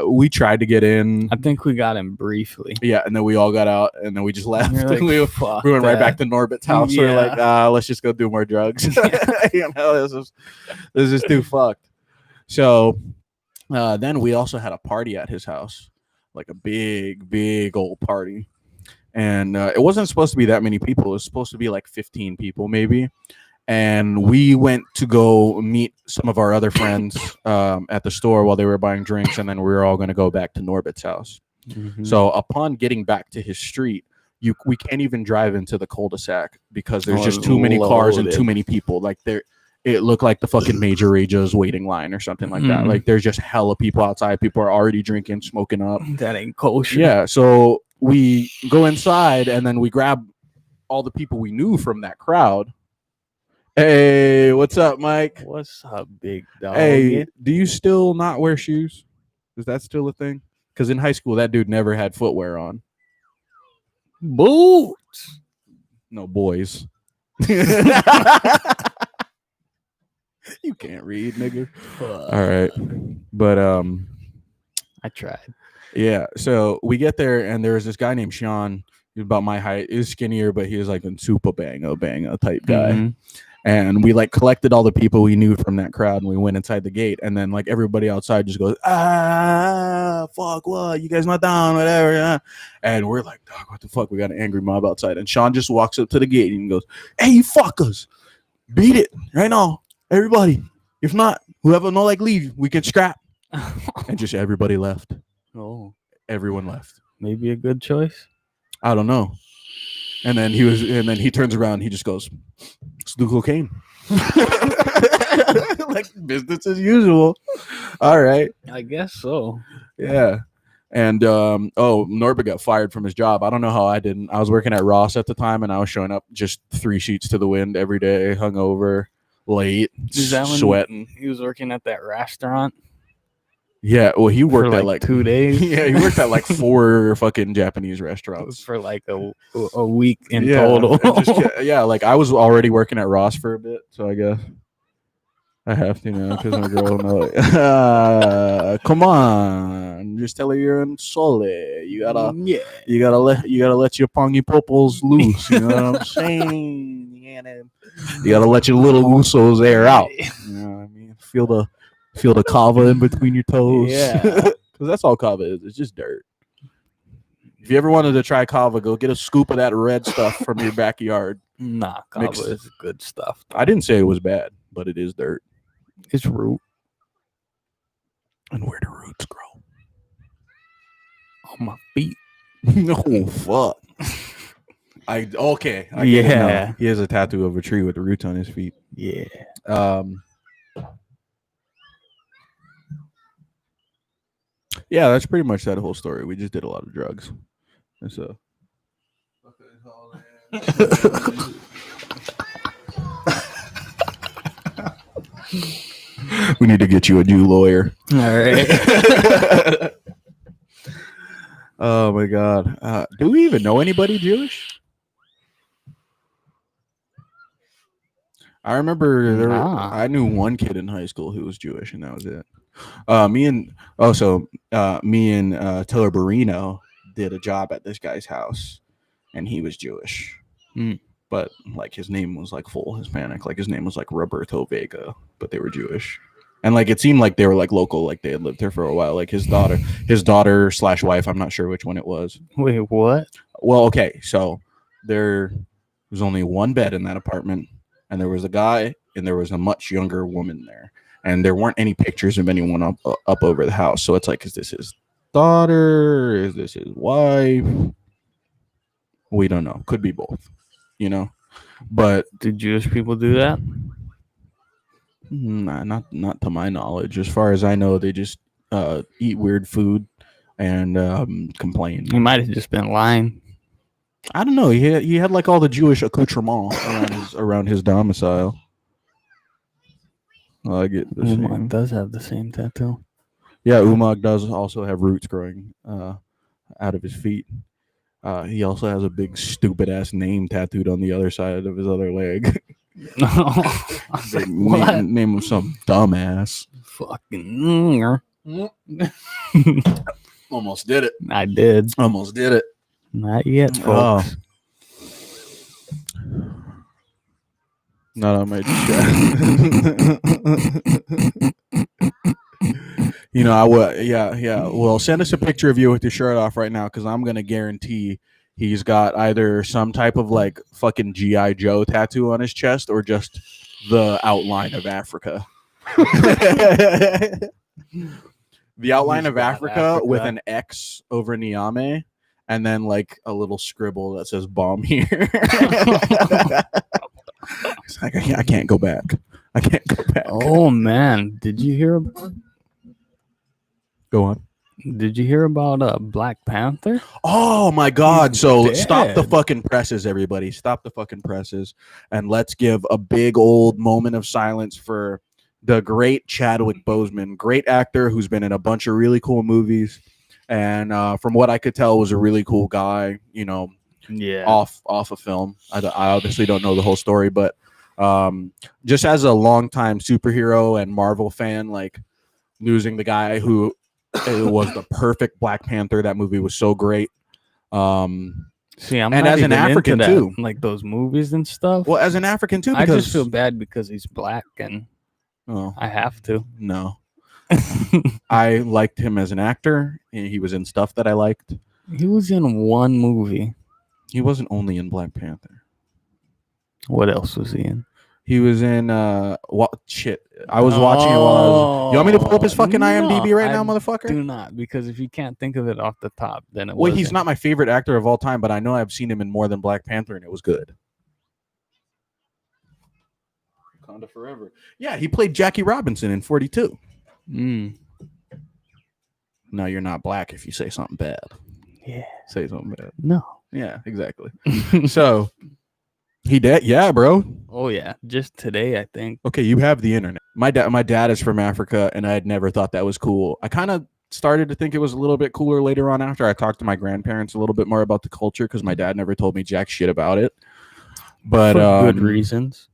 we tried to get in. I think we got him briefly. Yeah, and then we all got out, and then we just left. You're like, we "Fuck went right that." back to Norbit's house. We We're like, let's just go do more drugs. You know, this is too fucked. So then we also had a party at his house, like a big old party. And it wasn't supposed to be that many people. It was supposed to be like 15 people maybe. And we went to go meet some of our other friends at the store while they were buying drinks. And then we were all going to go back to Norbit's house. Mhm. So upon getting back to his street, we can't even drive into the cul-de-sac because there's Oh, just too many cars and loaded. too many people. Like it it looked like the fucking Major Rage's waiting line or something like that. Mm. Like there's just hella people outside. People are already drinking, smoking up. That ain't kosher. Yeah, so we go inside and then we grab all the people we knew from that crowd. Hey, what's up, Mike? What's up, big dog? Hey, do you still not wear shoes? Is that still a thing? Because in high school, that dude never had footwear on. Boots. No, boys. You can't read, nigga. All right. But I tried. yeah, so we get there and there was this guy named Sean. He was about my height. He was skinnier, but he was like a super banga type guy. Mhm. And we like collected all the people we knew from that crowd and we went inside the gate. And then like everybody outside just goes, fuck, what? You guys not down, whatever. Yeah. And we're like, dog, what the fuck? We got an angry mob outside. And Sean just walks up to the gate and goes, hey, you fuckers, beat it right now. Everybody. If not, whoever no like leave, we can scrap. And just everybody left. Oh, Everyone left. maybe a good choice. I don't know. And then he turns around and he just goes, let's do cocaine. Like business as usual. All right. I guess so. Yeah. And Norbert got fired from his job. I don't know how I didn't. I was working at Ross at the time and I was showing up just 3 sheets to the wind every day, hungover, late, Is that when sweating. he was working at that restaurant Yeah, well, he worked for at like like 2 days? Yeah, he worked at like 4 fucking Japanese restaurants. For like a week in Yeah, total. and just, yeah, like I was already working at Ross for a bit, so I guess I have to now because my girl. Come on, just tell her you're in Sole. You gotta let your pongy popos loose. You know what I'm saying? You gotta let your little usos air out. You know what I mean? Feel the kava in between your toes. Yeah. Because that's all kava is. It's just dirt. If you ever wanted to try kava, go get a scoop of that red stuff from your backyard. Nah, kava Mixed. is good stuff. I didn't say it was bad, but it is dirt. It's root And where do roots grow? on my feet. No, fuck. I get it now. Yeah. He has a tattoo of a tree with the roots on his feet. Yeah. Yeah, that's pretty much that whole story. We just did a lot of drugs. And so we need to get you a new lawyer. All right. Oh my god. Do we even know anybody Jewish? I remember Nah. I knew one kid in high school who was Jewish, and that was it. Me and Taylor Barino did a job at this guy's house, and he was Jewish. But like his name was like full Hispanic, like his name was like Roberto Vega, but they were Jewish. And like it seemed like they were like local, like they had lived here for a while. Like his daughter / wife, I'm not sure which one it was. Wait, what? Well, okay, so there was only one bed in that apartment, and there was a guy, and there was a much younger woman there, and there weren't any pictures of anyone up over the house. So it's like, is this his daughter? Is this his wife? We don't know. Could be both, you know. But Did Jewish people do that? nah, not to my knowledge. As far as I know, they just eat weird food and complain. He might have just been lying. I don't know. He had like all the Jewish accoutrement around his domicile. I get the Umar same. does have the same tattoo. Yeah, Umag does also have roots growing out of his feet. He also has a big stupid ass name tattooed on the other side of his other leg. Big What? name of some dumbass. Fucking. Almost did it. I did. Almost did it. Not yet, Oh. folks. Not on my chat. You know, I would. Yeah. Well, send us a picture of you with your shirt off right now, because I'm gonna guarantee he's got either some type of like fucking GI Joe tattoo on his chest or just the outline of Africa. The outline He's of got Africa with Africa. an X over Niamey, and then like a little scribble that says bomb here. It's like, I can't go back. I can't go back. Oh man, did you hear? Go on. Did you hear about Black Panther? Oh my God! He's So stop the dead. fucking presses, everybody. Stop the fucking presses, and let's give a big old moment of silence for the great Chadwick Boseman, great actor who's been in a bunch of really cool movies, and from what I could tell, was a really cool guy. You know, Yeah. off a film. I obviously don't know the whole story, but just as a longtime superhero and Marvel fan, like losing the guy who it was the perfect Black Panther. That movie was so great. See, I'm and not as an even African into that, too. like those movies and stuff. Well, as an African too, I because just feel bad because he's black and oh I have to. no, I liked him as an actor. He was in stuff that I liked. He was in one movie. He wasn't only in Black Panther. What else was he in? He was in what shit? I was watching it while I was. You want me to pull up his fucking IMDb right now, motherfucker? Do not, because if you can't think of it off the top, then it Well, he's wasn't. not my favorite actor of all time, but I know I've seen him in more than Black Panther, and it was good. Wakanda Forever. Yeah, he played Jackie Robinson in 42. Mm. No, you're not black if you say something bad. Yeah. Say something bad. No. Yeah, exactly. So he did. Yeah, bro. Oh yeah, just today I think. Okay, you have the internet. My dad is from Africa, and I had never thought that was cool. I kind of started to think it was a little bit cooler later on after I talked to my grandparents a little bit more about the culture because my dad never told me jack shit about it. But For good reasons.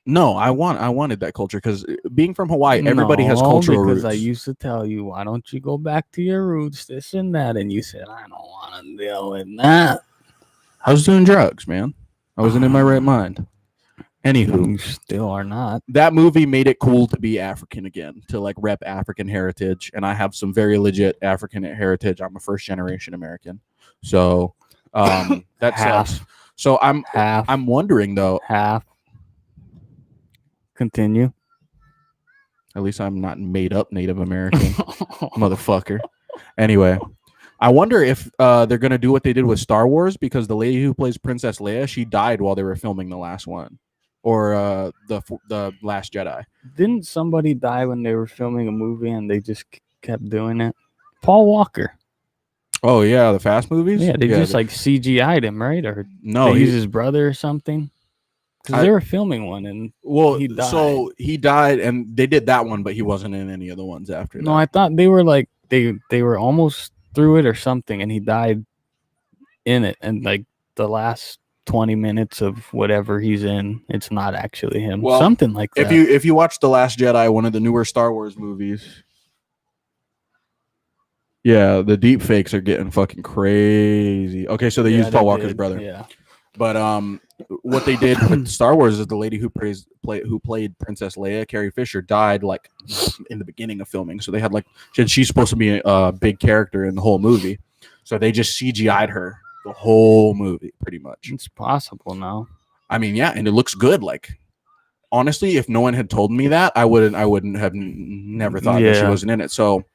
No, I wanted that culture because being from Hawaii, everybody has No, cultural because roots. I used to tell you, why don't you go back to your roots, this and that, and you said, I don't want to deal with that. I was doing drugs, man. I wasn't in my right mind. Anywho, You still are not. that movie made it cool to be African again, to like rep African heritage. And I have some very legit African heritage. I'm a first generation American. So that's Half. so I'm Half. wondering though, Half. Continue. at least I'm not made up Native American motherfucker. Anyway, I wonder if they're gonna do what they did with Star Wars because the lady who plays Princess Leia, she died while they were filming the last one, or the Last Jedi. Didn't somebody die when they were filming a movie and they just kept doing it? Paul Walker. Oh yeah, the Fast movies. Yeah, they just like CGI'd him, right? Or no, they he, used his brother or something. Because I- they were filming one and well, he died. so he died, and they did that one, but he wasn't in any of the ones after no, that. I thought they were like they were almost through it or something, and he died in it. And like the last 20 minutes of whatever he's in, it's not actually him. Well, Something like that. If you watch The Last Jedi, one of the newer Star Wars movies, yeah, the deep fakes are getting fucking crazy. Okay, so they used Paul Walker's brother. Yeah. But what they did with Star Wars is the lady who played Princess Leia, Carrie Fisher, died like in the beginning of filming. So they had like she's supposed to be a big character in the whole movie. So they just CGI'd her the whole movie, pretty much. It's possible now. I mean, yeah, and it looks good. Like honestly, if no one had told me that, I wouldn't have never thought that she Yeah. wasn't in it. So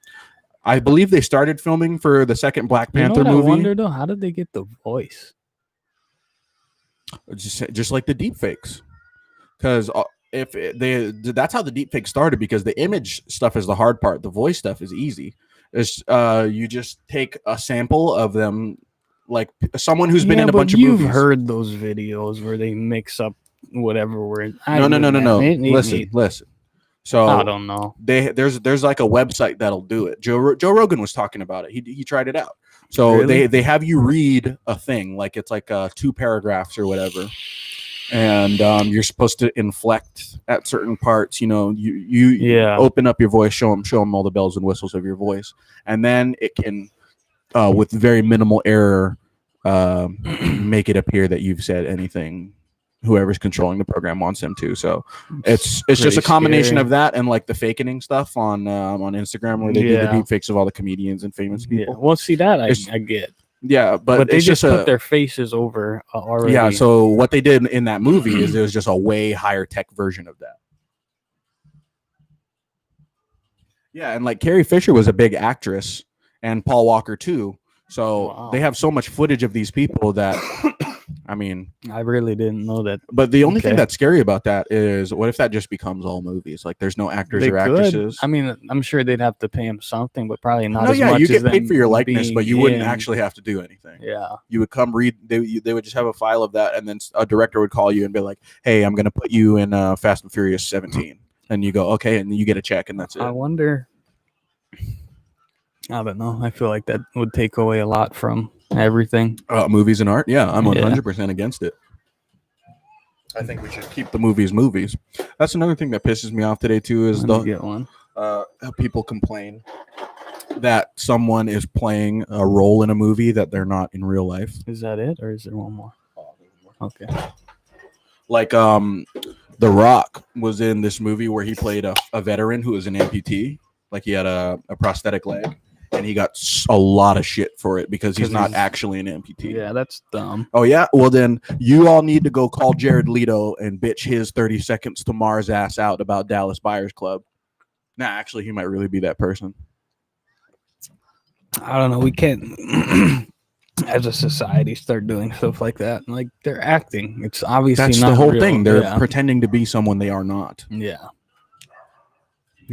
I believe they started filming for the second Black Panther you know what movie. I wonder though? How did they get the voice? Just like the deep fakes, because that's how the deep fake started, because the image stuff is the hard part, the voice stuff is easy. It's you just take a sample of them, like someone who's been in a bunch of you've movies. heard those videos where they mix up whatever word. No. Listen. So I don't know. there's like a website that'll do it. Joe Rogan was talking about it. He tried it out. So Really? they have you read a thing, like it's like 2 paragraphs or whatever, and you're supposed to inflect at certain parts. You know, you open up your voice, show them all the bells and whistles of your voice, and then it can, with very minimal error, make it appear that you've said anything whoever's controlling the program wants them to. So it's just pretty a combination scary. of that and like the fakening stuff on Instagram, where they do the deep fakes of all the comedians and famous Yeah. people. Well, see that It's- I get, Yeah, but they it's just put a, their faces over already. yeah. So what they did in that movie is it was just a way higher tech version of that. Yeah, and like Carrie Fisher was a big actress, and Paul Walker too. So Wow. they have so much footage of these people that I mean, I really didn't know that. but the only thing Okay. that's scary about that is what if that just becomes all movies? Like there's no actors They or could. actresses. I mean, I'm sure they'd have to pay him something, but probably not no, as yeah, much you as get paid them for your likeness, but being you wouldn't in. actually have to do anything. Yeah. You would come read. They would just have a file of that, and then a director would call you and be like, "Hey, I'm going to put you in Fast and Furious 17," and you go, "Okay," and you get a check, and that's it. I wonder. I don't know. I feel like that would take away a lot from everything. Movies and art, yeah, I'm Yeah. 100% against it. I think we should keep the movies movies. That's another thing that pisses me off today too is Let me get one. people complain that someone is playing a role in a movie that they're not in real life. Is that it, or is there one more? Okay. Like The Rock was in this movie where he played a veteran who was an amputee, like he had a prosthetic leg, and he got a lot of shit for it because he's 'Cause not he's- actually an amputee. Yeah, that's dumb. Oh yeah, well then you all need to go call Jared Leto and bitch his 30 seconds to Mars ass out about Dallas Buyers Club. Nah, actually, he might really be that person. I don't know. We can't, as a society, start doing stuff like that. Like they're acting. It's obviously That's not the whole real. thing. They're yeah. pretending to be someone they are not. Yeah.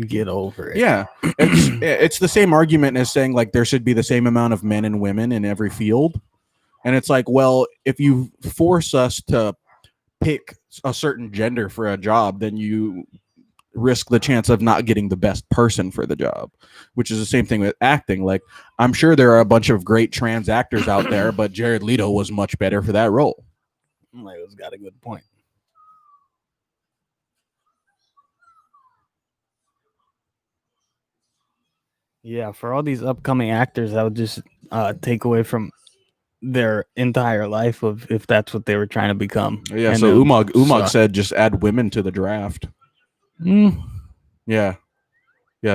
Get over it. Yeah, it's the same argument as saying like there should be the same amount of men and women in every field, and it's like, well, if you force us to pick a certain gender for a job, then you risk the chance of not getting the best person for the job, which is the same thing with acting. Like I'm sure there are a bunch of great trans actors out there, but Jared Leto was much better for that role. Leo's got a good point. Yeah, for all these upcoming actors, that would just take away from their entire life of if that's what they were trying to become. Yeah, And so it Umag sucks. said just add women to the draft. Mm. Yeah.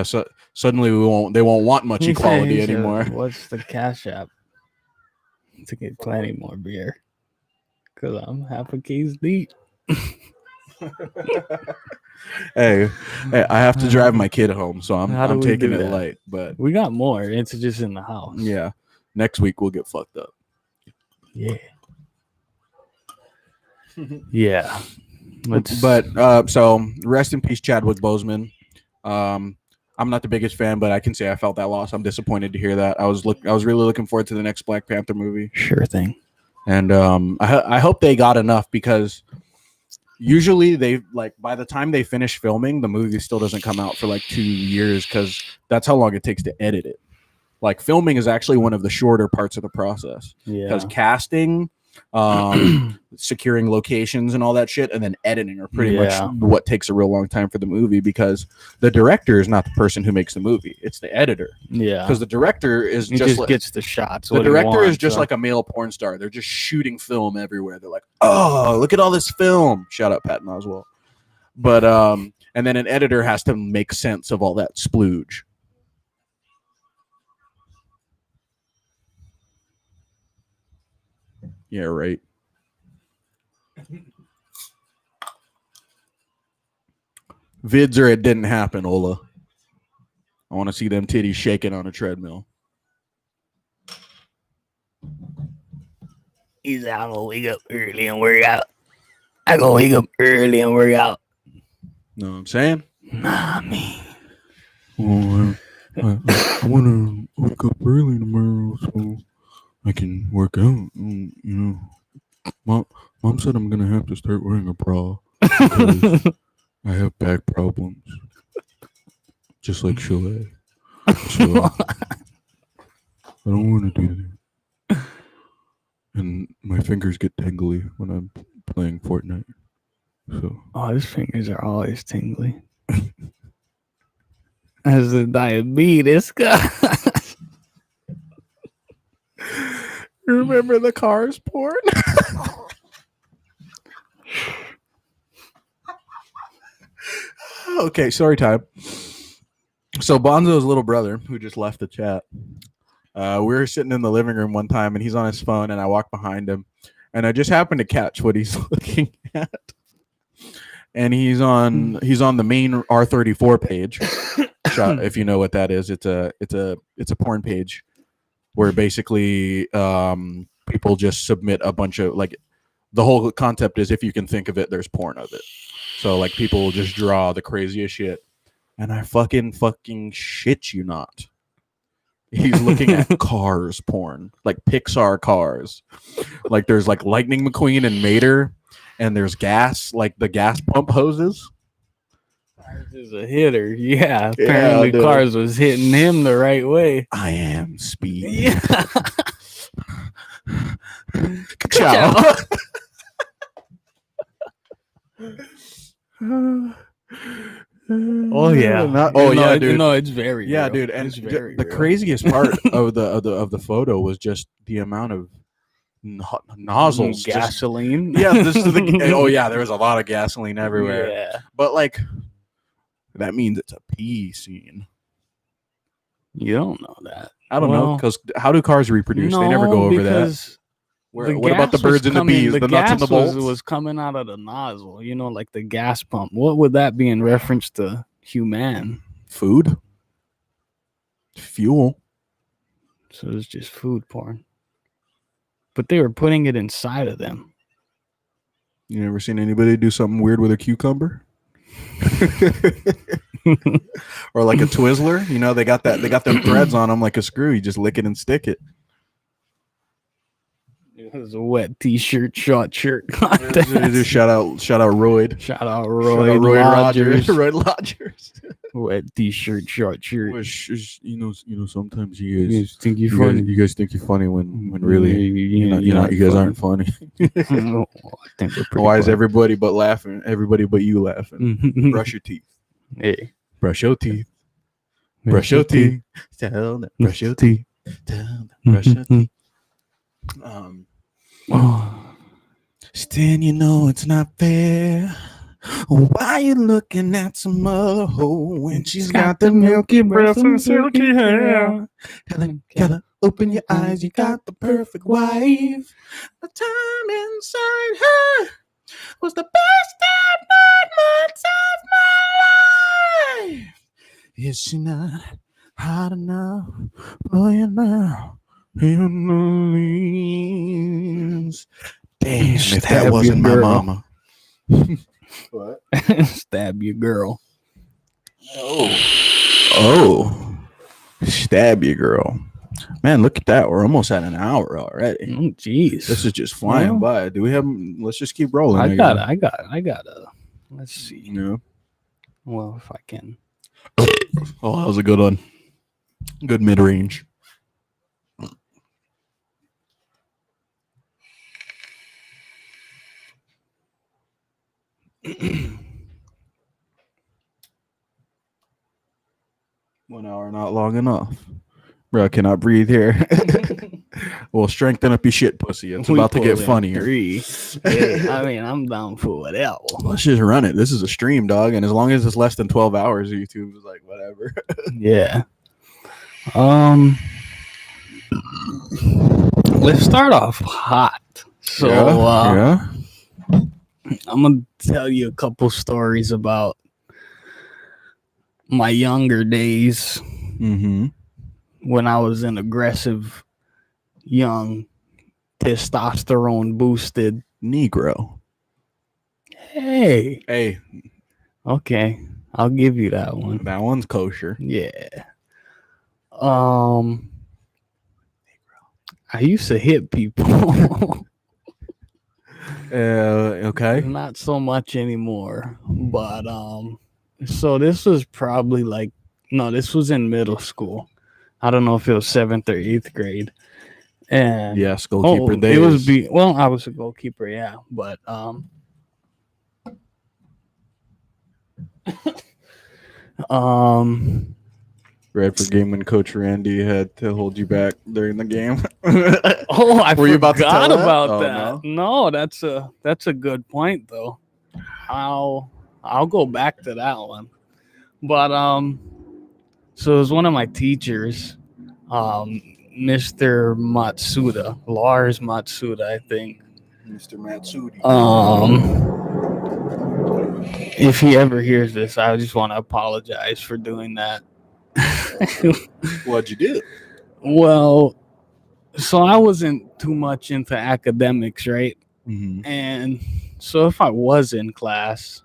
So suddenly they won't want much He equality said, anymore. What's the cash app to get plenty more beer? Because I'm half a case deep. Hey, I have to drive my kid home, so How do I'm we taking do it that? light. But We got more. It's just in the house. yeah, next week we'll get fucked up. Yeah. Yeah. So rest in peace, Chadwick Boseman. I'm not the biggest fan, but I can say I felt that loss. I'm disappointed to hear that. I was really looking forward to the next Black Panther movie, Sure thing. and I hope they got enough because usually they like by the time they finish filming, the movie still doesn't come out for like 2 years because that's how long it takes to edit it. Like filming is actually one of the shorter parts of the process Yeah. because casting, securing locations and all that shit, and then editing are pretty much Yeah. what takes a real long time for the movie because the director is not the person who makes the movie; it's the editor. Yeah. Because the director is He just just like, gets the shots. the what he director is wants, just so- like a male porn star. They're just shooting film everywhere. They're like, oh, look at all this film. Shout out Patton Oswalt. But and then an editor has to make sense of all that splooge. Yeah, right. Vids or it didn't happen, Ola. I want to see them titties shaking on a treadmill. He's like, I'm gonna wake up early and work out. I gonna wake up early and work out. Know what I'm saying? Nah, me. Well, I want to wake up early tomorrow so I can work out. You know, mom said I'm gonna have to start wearing a bra because I have back problems, just like Chalet. So I don't want to do that. And my fingers get tingly when I'm playing Fortnite. So Oh, his fingers are always tingly. As the diabetes guy. remember the Cars porn? Okay, story time. So Bonzo's little brother, who just left the chat, we were sitting in the living room one time, and he's on his phone, and I walk behind him, and I just happened to catch what he's looking at, and he's on the main R34 page. If you know what that is, it's a porn page where basically people just submit a bunch of like the whole concept is if you can think of it, there's porn of it. So like people will just draw the craziest shit, and I fucking shit you not. He's looking at cars porn, like Pixar cars. Like there's like Lightning McQueen and Mater, and there's gas, like the gas pump hoses. Cars is a hitter. Yeah, apparently dude. Cars was hitting him the right way. I am speed. Yeah. Ciao. Oh yeah. Dude. No, it's very Yeah, real. dude. And It's very the real. craziest part of the photo was just the amount of nozzles. just- gasoline. yeah, this is the. Oh yeah, there was a lot of gasoline everywhere. Yeah. But like, that means it's a pee scene. You don't know that. I don't know, Well, because how do cars reproduce? They never go over that. because What about the birds and the bees, the nuts and the bolts? was coming out of the nozzle, like the gas pump. What would that be in reference to human? Food, fuel. So it's just food porn. But they were putting it inside of them. You never seen anybody do something weird with a cucumber? Or like a Twizzler? They got them threads on them like a screw. You just lick it and stick it. It was a wet t-shirt, short shirt contest. Shout out Royd. Shout out Shout Roy out Roy Rogers. Royd Rogers. Wet t-shirt, short shirt. Sometimes You you guys think you're guys, funny? you guys think you're funny when really you guys aren't funny. I think we're pretty Why is funny. everybody but laughing? Everybody but you laughing. Brush your teeth. Hey. Brush your teeth. Brush your teeth. Tell them. Brush your teeth. Tell them. Brush your teeth. Stan, it's not fair. Why you looking at some other hoe when she's got the milky breath and silky hair? Keller, open your eyes, you got the perfect wife. The time inside her was the best of 9 months of my life. Is she not hot enough for you now? In the leaves. Damn, if that Stab wasn't my your girl. mama. What? Stab your girl. Oh, stab you, girl. Man, look at that. We're almost at an hour already. Oh, jeez. This is just flying by. Do we have? Let's just keep rolling. I got a. Let's see. Yeah. Well, if I can. Oh, that was a good one. Good mid range. One hour not long enough. Bro, I cannot breathe here. Well, strengthen up your shit, pussy. It's about to get funnier. 3. Hey, I mean, I'm down for whatever. Let's just run it. This is a stream, dog, and as long as it's less than 12 hours, YouTube is like whatever. Yeah. Let's start off hot. So yeah. I'm gonna tell you a couple stories about my younger days Mm-hmm. when I was an aggressive, young, testosterone boosted. Negro. Hey, okay, I'll give you that one. That one's kosher. Yeah. I used to hit people. Okay. Not so much anymore. But so this was probably this was in middle school. I don't know if it was 7th or 8th grade. And Yes, goalkeeper days. it was I was a goalkeeper, yeah. But Bradford game when Coach Randy had to hold you back during the game. oh, I Were you about to forgot tell that? about Oh, that. No, that's a good point though. I'll go back to that one. But so it was one of my teachers, Mr. Matsuda, Lars Matsuda, I think. Mr. Matsudi. If he ever hears this, I just want to apologize for doing that. What'd you do? Well, so I wasn't too much into academics, right? Mhm. And so if I was in class,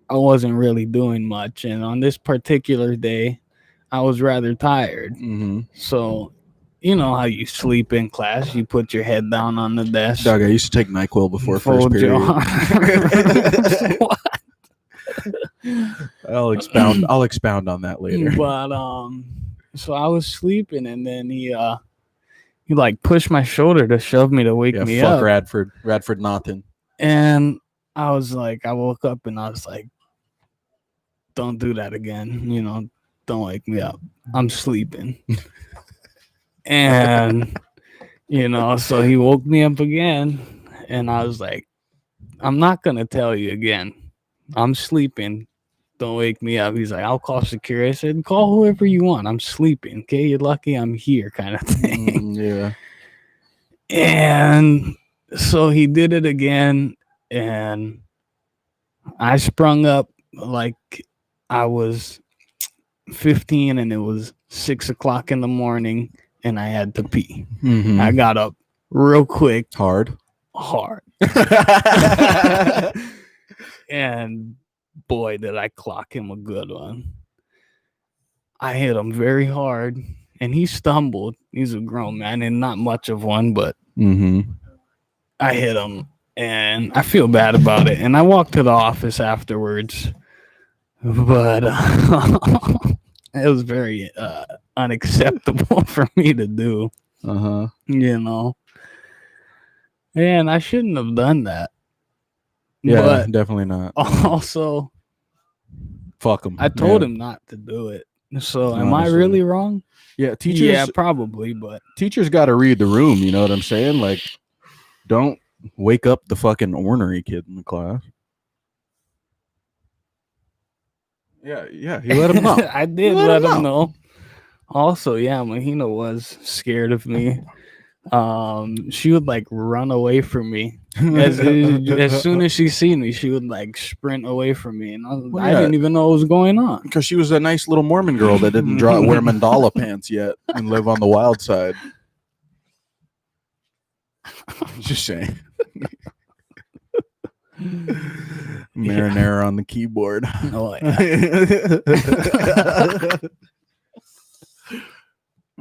I wasn't really doing much. And on this particular day, I was rather tired. Mhm. So, you know how you sleep in class, you put your head down on the desk. Doug, I used to take NyQuil before first fold your period. arms. I'll expound on that later. But so I was sleeping, and then he like pushed my shoulder to shove me to wake Yeah, me fuck up. Radford nothing. And I woke up and I was like, don't do that again. You know, don't wake me up. I'm sleeping. And, you know, so he woke me up again. And I was like, I'm not going to tell you again. I'm sleeping. Don't wake me up. He's like, I'll call security. I said, call whoever you want. I'm sleeping. Okay. You're lucky I'm here, kind of thing. Yeah. And so he did it again. And I sprung up like I was 15 and it was 6 o'clock in the morning and I had to pee. Mhm. I got up real quick, Hard. and boy, did I clock him a good one. I hit him very hard and he stumbled. He's a grown man and not much of one, but Mm-hmm. I hit him and I feel bad about it. And I walked to the office afterwards, but it was very unacceptable for me to do, Uh-huh. you know. And I shouldn't have done that. Yeah, But definitely not. also, Fuck him. I told him not to do it. So am I Honestly. really wrong? Yeah, Yeah, probably, but teachers got to read the room. You know what I'm saying? Like, don't wake up the fucking ornery kid in the class. Yeah, he let him know. I did let him know. Also, yeah, Mahina was scared of me. She would like run away from me as soon as she seen me. She would like sprint away from me, and Well, I yeah. didn't even know what was going on. Because she was a nice little Mormon girl that didn't wear mandala pants yet and live on the wild side. Just saying. Marinara on the keyboard. Oh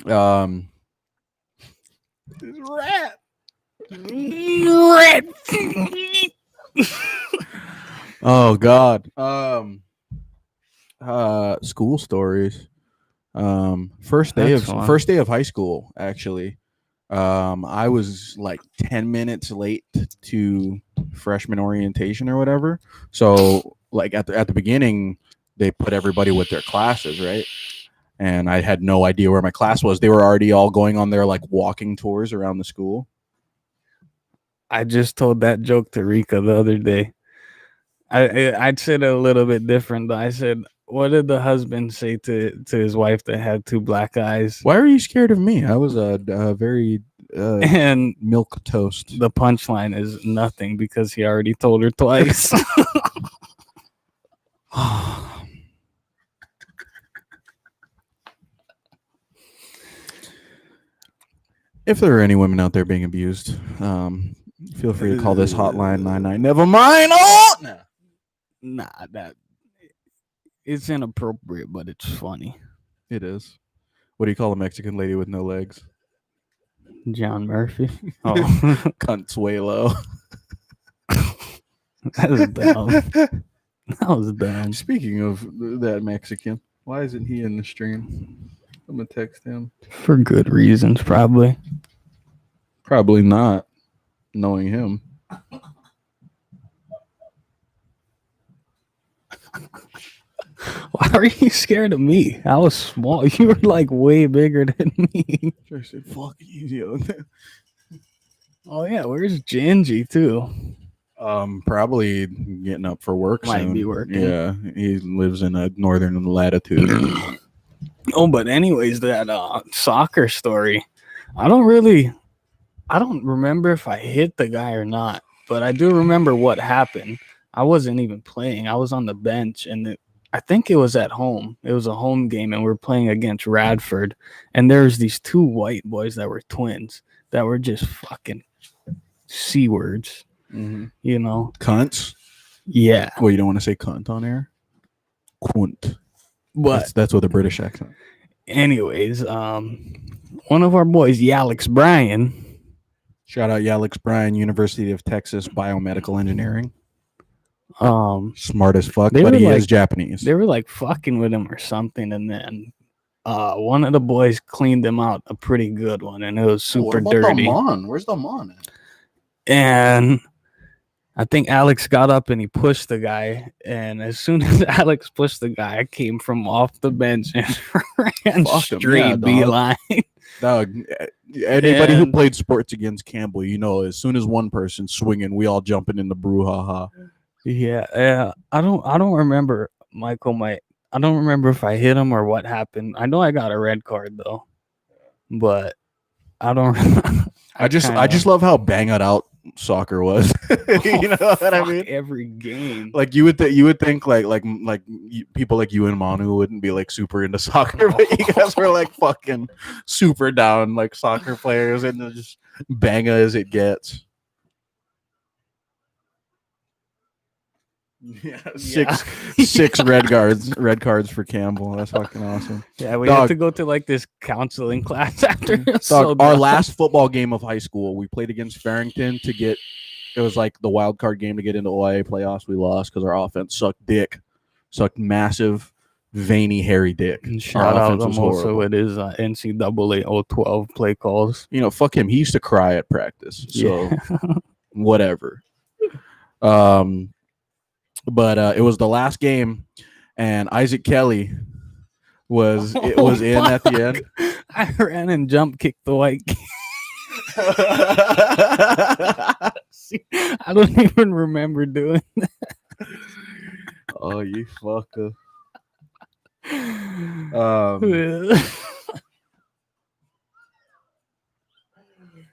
yeah. Oh God. School stories. First day That's fun. of high school, actually. I was like 10 minutes late to freshman orientation or whatever. So like at the beginning, they put everybody with their classes, right? And I had no idea where my class was. They were already all going on their like walking tours around the school. I just told that joke to Rika the other day. I said it a little bit different. I said, what did the husband say to his wife that had two black eyes? Why are you scared of me? I was a very And milk toast. the punchline is nothing because he already told her twice. If there are any women out there being abused, feel free to call this hotline 99. Never mind. Oh, no. Nah, that it's inappropriate, but it's funny. It is. What do you call a Mexican lady with no legs? John Murphy. Oh, Consuelo. that was dumb. That was dumb. Speaking of that Mexican, why isn't he in the stream? I'm gonna text him. For good reasons, probably. Probably not, knowing him. Why are you scared of me? I was small. You were like way bigger than me. I said, "Fuck you." Oh yeah, where's Gingy too? Probably getting up for work. Might soon. be working. Yeah, he lives in a northern latitude. Oh, but anyways, that soccer story. I don't remember if I hit the guy or not, but I do remember what happened. I wasn't even playing. I was on the bench, and I think it was at home. It was a home game, and we were playing against Radford. And there was these two white boys that were twins that were just fucking C words, you know. Cunts. Yeah. Well, you don't want to say cunt on air. Cunt. But That's with a British accent. anyways, one of our boys, Alex Bryan. Shout out Alex Bryan, University of Texas Biomedical Engineering. Smart as fuck, They but were he like- is Japanese. They were like fucking with him or something, and then one of the boys cleaned him out a pretty good one, and it was super dirty. Where's the Mon at? And I think Alex got up and he pushed the guy, and as soon as Alex pushed the guy, I came from off the bench and ran Fuck him, straight yeah, dog. beeline. Dog, anybody who And- played sports against Campbell, you know, as soon as one person's swinging, we all jumping in the brouhaha. Yeah. I don't remember, Michael. I don't remember if I hit him or what happened. I know I got a red card though, but I don't. I just love how bang it out soccer was. You know what I mean? Every game. Like you would think people like you and Manu wouldn't be like super into soccer, but you guys were like fucking super down like soccer players and they're just banga as it gets. Yeah, six red cards for Campbell. That's fucking awesome. Yeah, we Dog. had to go to like this counseling class after. Dog, our last football game of high school, we played against Farrington to get. It was like the wild card game to get into OIA playoffs. We lost because our offense sucked massive, veiny, hairy dick. And Our shout out offense was him also horrible. with his NCAA 012 play calls. You know, fuck him. He used to cry at practice. So Yeah. whatever. But it was the last game, and Isaac Kelly was in at the end. I ran and jump kicked the white kid. See, I don't even remember doing Oh, you fucker. that.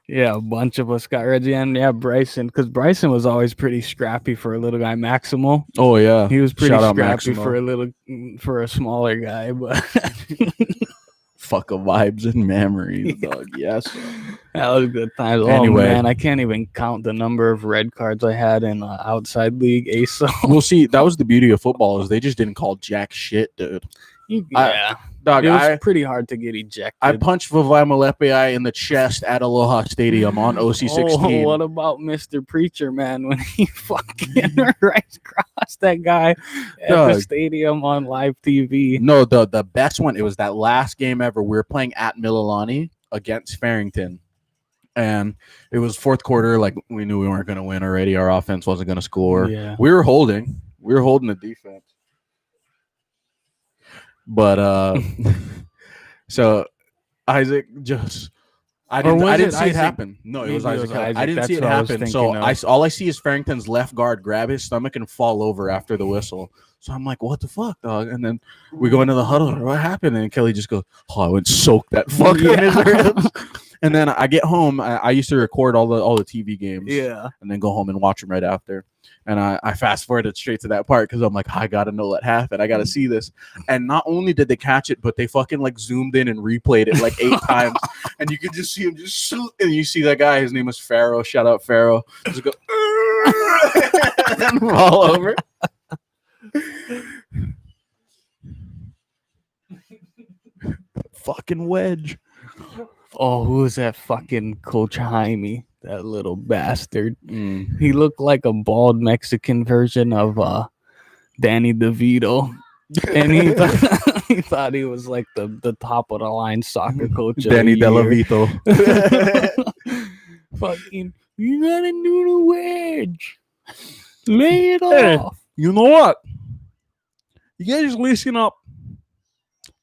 Yeah, a bunch of us got ready, and yeah, Bryson, because Bryson was always pretty scrappy for a little guy. Maximal, Oh yeah, he was pretty Shout out scrappy Maximal. for a smaller guy, but Fuck of vibes and memories, Yeah. dog. Yes. that was good times. Anyway. Oh man, I can't even count the number of red cards I had in outside league ASO. We'll see. That was the beauty of football is they just didn't call jack shit, dude. Yeah, Dog, it was pretty hard to get ejected. I punched Vavai Malepeai in the chest at Aloha Stadium on OC16. Oh, what about Mr. Preacher, man, when he fucking right across that guy at the Dog. stadium on live TV? No, the best one. It was that last game ever. We were playing at Mililani against Farrington, and it was fourth quarter. Like we knew we weren't going to win already. Our offense wasn't going to score. Yeah. We were holding the defense. But so Isaac just I Or didn't was see it it Isaac? happen. No, it was Maybe it Isaac. was Isaac. I didn't That's see it what I was happen. So thinking of. all I see is Farrington's left guard grab his stomach and fall over after the whistle. So I'm like, what the fuck, dog? And then we go into the huddle. What happened? And Kelly just goes, oh, I went soak that fucker in his ribs. And then I get home. I used to record all the TV games. Yeah. And then go home and watch them right after. And I fast forwarded straight to that part because I'm like, I gotta know what happened. I gotta see this. And not only did they catch it, but they fucking like zoomed in and replayed it like 8 times. And you could just see him just shoot. And you see that guy, his name was Pharaoh. Shout out Pharaoh. Just go and fall over. Fucking wedge. Oh, who was that fucking Coach Jaime? That little bastard. Mm. He looked like a bald Mexican version of Danny DeVito. And he he thought he was like the top of the line soccer coach. of Danny the year. Delavito. Fucking, you gotta do the wedge. Lay it Hey. off. You know what? You guys listen up.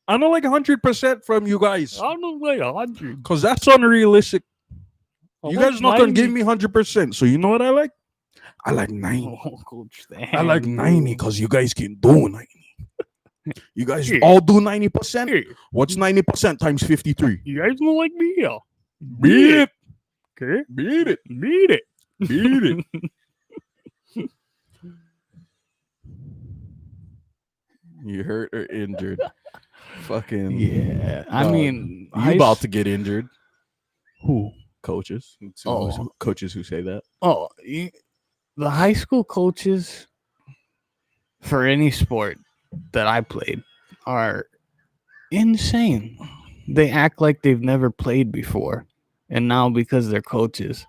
I don't like 100% from you guys I don't like 100. because that's unrealistic. I You like guys not gonna 90. give me 100%. So you know what I like? I like 90. Oh, Coach I like Stan. 90 because you guys can do 90. You guys Yeah. all do 90%. Hey, What's 90% times 53? you guys don't like me, yeah? Beat it. Okay, Beat it. beat it. Beat it. You hurt or injured? Fucking Yeah, I Dog. mean, You about to get injured? who? coaches. Oh. Coaches who say that. Oh, the high school coaches for any sport that I played are insane. They act like they've never played before. And now because they're coaches,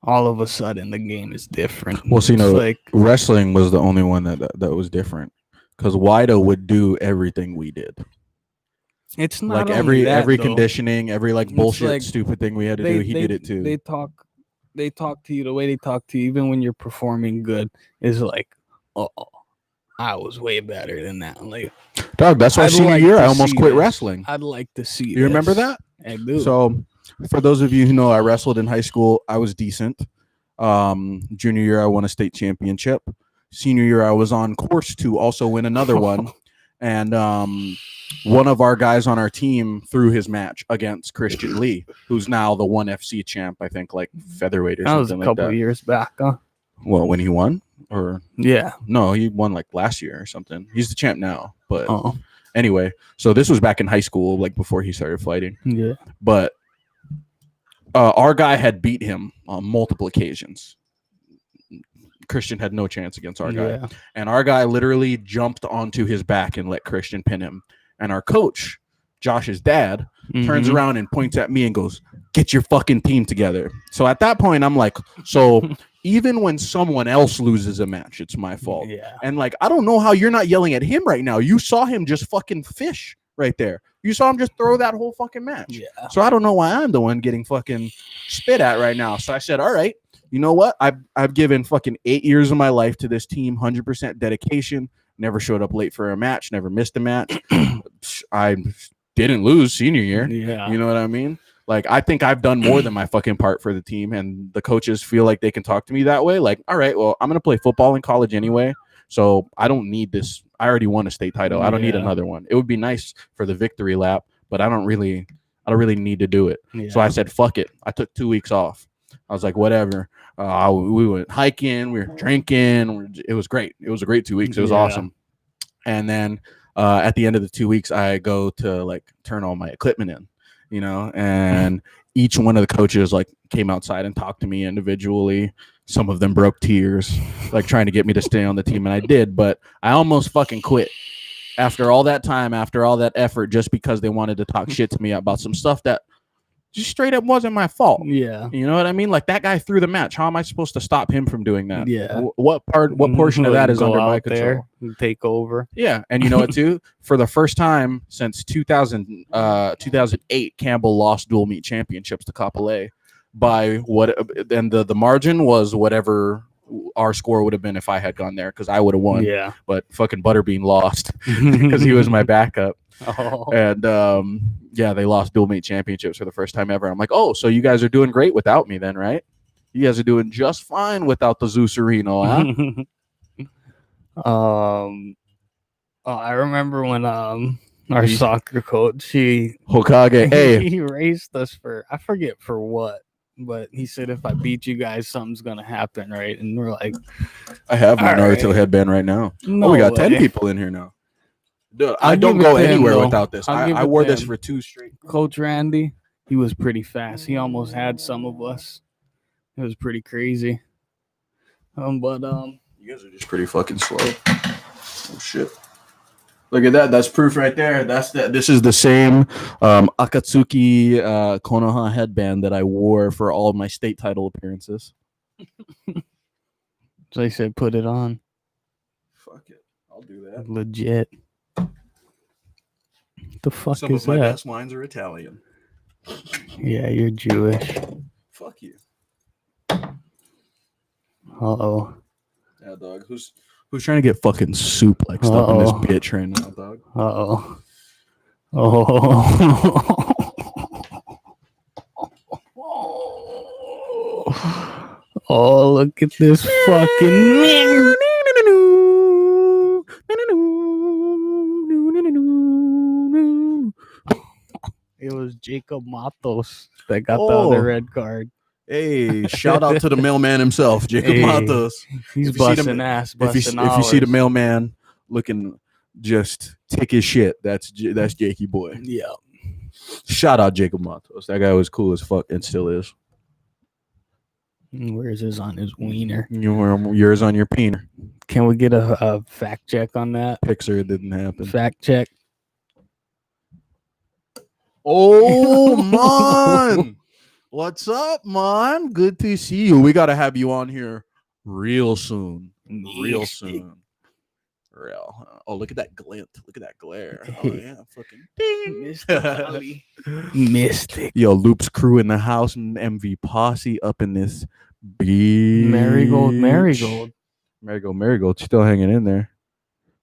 all of a sudden the game is different. Well, so, It's like, wrestling was the only one that was different because Wido would do everything we did. it's not Like only that, every though. conditioning, every like It's bullshit like stupid thing we had to do, he did it too. They talk to you the way they talk to you, even when you're performing good, is like, oh, I was way better than that. Like, Dog, that's why I'd senior like year to I almost see quit this. wrestling. I'd like to see. You remember this. that? I do. So, for those of you who know, I wrestled in high school. I was decent. Junior year, I won a state championship. Senior year, I was on course to also win another one. And one of our guys on our team threw his match against Christian Lee, who's now the 1FC champ, I think, like featherweight or that was a something like couple that. of years back, huh? Well, when he won? Or Yeah. no, he won like last year or something. He's the champ now. But Oh, anyway, so this was back in high school, like before he started fighting. yeah. But our guy had beat him on multiple occasions. Christian had no chance against our guy. Yeah. And our guy literally jumped onto his back and let Christian pin him. And our coach, Josh's dad, turns Mhm. around and points at me and goes, "Get your fucking team together." So at that point, I'm like, so even when someone else loses a match, it's my fault. Yeah. And like, I don't know how you're not yelling at him right now. You saw him just fucking fish right there. You saw him just throw that whole fucking match. Yeah. So I don't know why I'm the one getting fucking spit at right now. So I said, all right, you know what? I've given fucking 8 years of my life to this team, 100% dedication. Never showed up late for a match. Never missed a match. I didn't lose senior year. Yeah. You know what I mean? Like, I think I've done more than my fucking part for the team, and the coaches feel like they can talk to me that way. Like, all right, well, I'm going to play football in college anyway, so I don't need this. I already won a state title. I don't need Yeah. another one. It would be nice for the victory lap, but I don't really need to do it. Yeah. So I said, fuck it. I took 2 weeks off. I was like, whatever. We went hiking. We were drinking. It was great. It was a great 2 weeks. It was Yeah. awesome. And then at the end of the 2 weeks, I go to like turn all my equipment in, you know, and each one of the coaches like came outside and talked to me individually. Some of them broke tears, like trying to get me to stay on the team. And I did, but I almost fucking quit after all that time, after all that effort, just because they wanted to talk shit to me about some stuff that just straight up wasn't my fault. Yeah. You know what I mean? Like, that guy threw the match. How am I supposed to stop him from doing that? Yeah. What portion of that is Go under my out control? there and take over. Yeah, and you know what too? For the first time since 2008, Campbell lost dual meet championships to Kapolei by what? And the margin was whatever our score would have been if I had gone there, because I would have won. Yeah. But fucking Butterbean lost because he was my backup. Oh. And yeah, they lost dual meet championships for the first time ever. I'm like, oh, so you guys are doing great without me then, right? You guys are doing just fine without the Zuccarino, huh? I remember when our soccer coach, Hokage, hey, he raced us for, I forget for what, but he said if I beat you guys, something's gonna happen, right? And we're like, I have my All Naruto right. headband right now. no Oh, we got 10 way. people in here now. Dude, I'll I don't give it go to him, anywhere though. without this. I'll give I it wore to this him. for 2 straight. Coach Randy, he was pretty fast. He almost had some of us. It was pretty crazy. But You guys are just pretty fucking slow. Oh shit. Look at that. That's proof right there. This is the same Akatsuki Konoha headband that I wore for all of my state title appearances. so they said put it on. Fuck it. I'll do that. Legit. The fuck Some is of my that? best wines are Italian. Yeah, you're Jewish. Fuck you. Uh-oh. Yeah, dog. Who's trying to get fucking soup like stuff in this Uh-oh. bitch right now, dog? Uh-oh. Oh. Oh, look at this fucking... It was Jacob Matos that got the Oh. other red card. Hey, shout out to the mailman himself, Jacob Hey. Matos. He's If you see the- busting ass, If you busting see the hours. mailman looking just tick as shit, that's Jakey boy. Yeah. Shout out Jacob Matos. That guy was cool as fuck and still is. Where's his on his wiener? Yours on your peener. Can we get a fact check on that? Pixar didn't happen. Fact check. Oh, man. What's up, man? Good to see you. We got to have you on here real soon. Real soon. Real. Oh, look at that glint. Look at that glare. Oh, yeah. Fucking ding. Mystic. Yo, Loop's crew in the house and MV Posse up in this beach. Marigold. Marigold. Still hanging in there.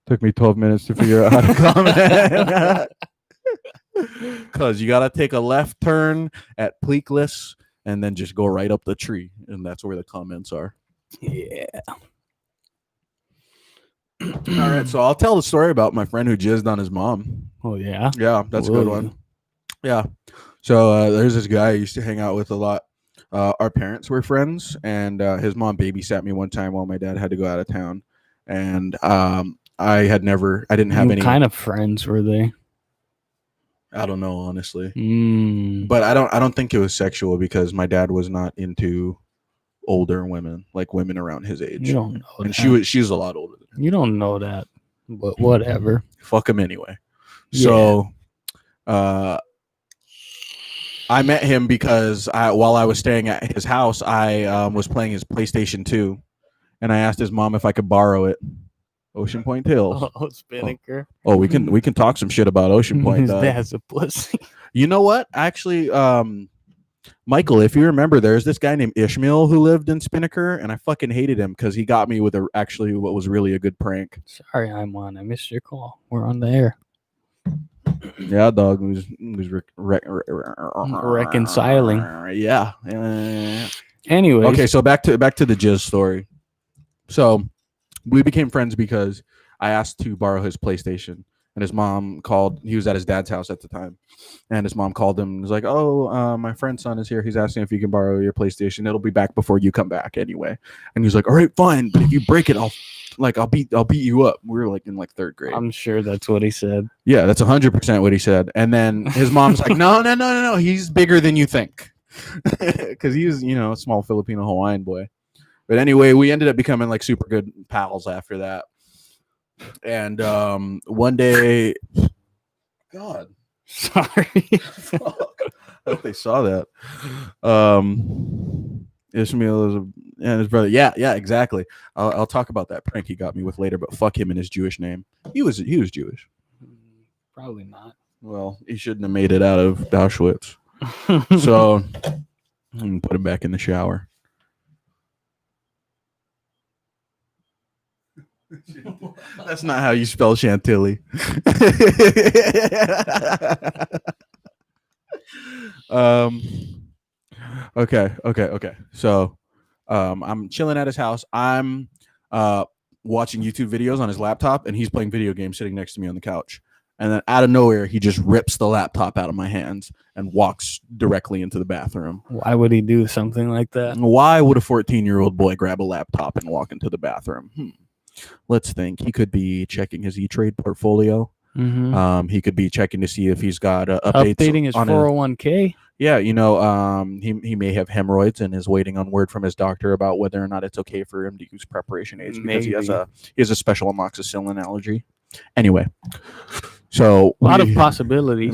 Took me 12 minutes to figure out how to comment. Because you got to take a left turn at Pleakless and then just go right up the tree. And that's where the comments are. Yeah. All right. So I'll tell the story about my friend who jizzed on his mom. Oh, yeah. Yeah, that's a good one. Yeah. So there's this guy I used to hang out with a lot. Our parents were friends, and his mom babysat me one time while my dad had to go out of town. And I didn't have any kind of friends were they? I don't know, honestly. But I don't think it was sexual because my dad was not into older women, like women around his age. You don't know and that. she's a lot older than him. You don't know that, but whatever. Fuck him anyway. Yeah. So I met him because while I was staying at his house, I was playing his PlayStation 2, and I asked his mom if I could borrow it. Ocean Point Hills. Oh, Spinnaker. Oh, we can talk some shit about Ocean Point. His dad's a pussy. You know what? Actually, Michael, if you remember, there's this guy named Ishmael who lived in Spinnaker, and I fucking hated him because he got me with what was really a good prank. Sorry, I missed your call. We're on the air. Yeah, dog was Reconciling. Yeah. Anyway. Okay, so back to the jizz story. So we became friends because I asked to borrow his PlayStation, and his mom called. He was at his dad's house at the time, and his mom called him and was like, "Oh, my friend's son is here. He's asking if you can borrow your PlayStation. It'll be back before you come back anyway." And he was like, "All right, fine, but if you break it, I'll beat you up." We were like in like third grade. I'm sure that's what he said. Yeah, that's 100% what he said. And then his mom's like, no, he's bigger than you think, because he was, a small Filipino Hawaiian boy. But anyway, we ended up becoming like super good pals after that. And one day, God, Sorry. fuck, I hope they saw that. Ishmael and his brother. Yeah, exactly. I'll talk about that prank he got me with later. But fuck him and his Jewish name. He was Jewish. Probably not. Well, he shouldn't have made it out of Auschwitz. So I'm gonna put him back in the shower. That's not how you spell Chantilly. Okay. So I'm chilling at his house. I'm watching YouTube videos on his laptop, and he's playing video games sitting next to me on the couch. And then out of nowhere, he just rips the laptop out of my hands and walks directly into the bathroom. Why would he do something like that? Why would a 14-year-old boy grab a laptop and walk into the bathroom? Let's think. He could be checking his E-Trade portfolio. Mm-hmm. He could be checking to see if he's got updates. Updating his 401k. Yeah, he may have hemorrhoids and is waiting on word from his doctor about whether or not it's okay for him to use Preparation H because he has a special amoxicillin allergy. Anyway, so a lot of possibility,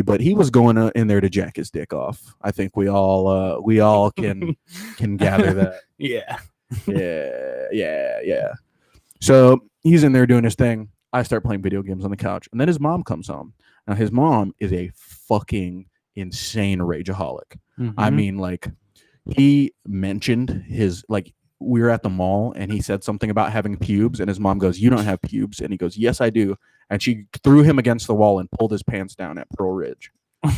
but he was going in there to jack his dick off. I think we all can gather that. Yeah. So he's in there doing his thing. I start playing video games on the couch, and then his mom comes home. Now his mom is a fucking insane rageaholic. Mm-hmm. I mean, like, he mentioned we were at the mall, and he said something about having pubes, and his mom goes, "You don't have pubes," and he goes, "Yes, I do." And she threw him against the wall and pulled his pants down at Pearl Ridge,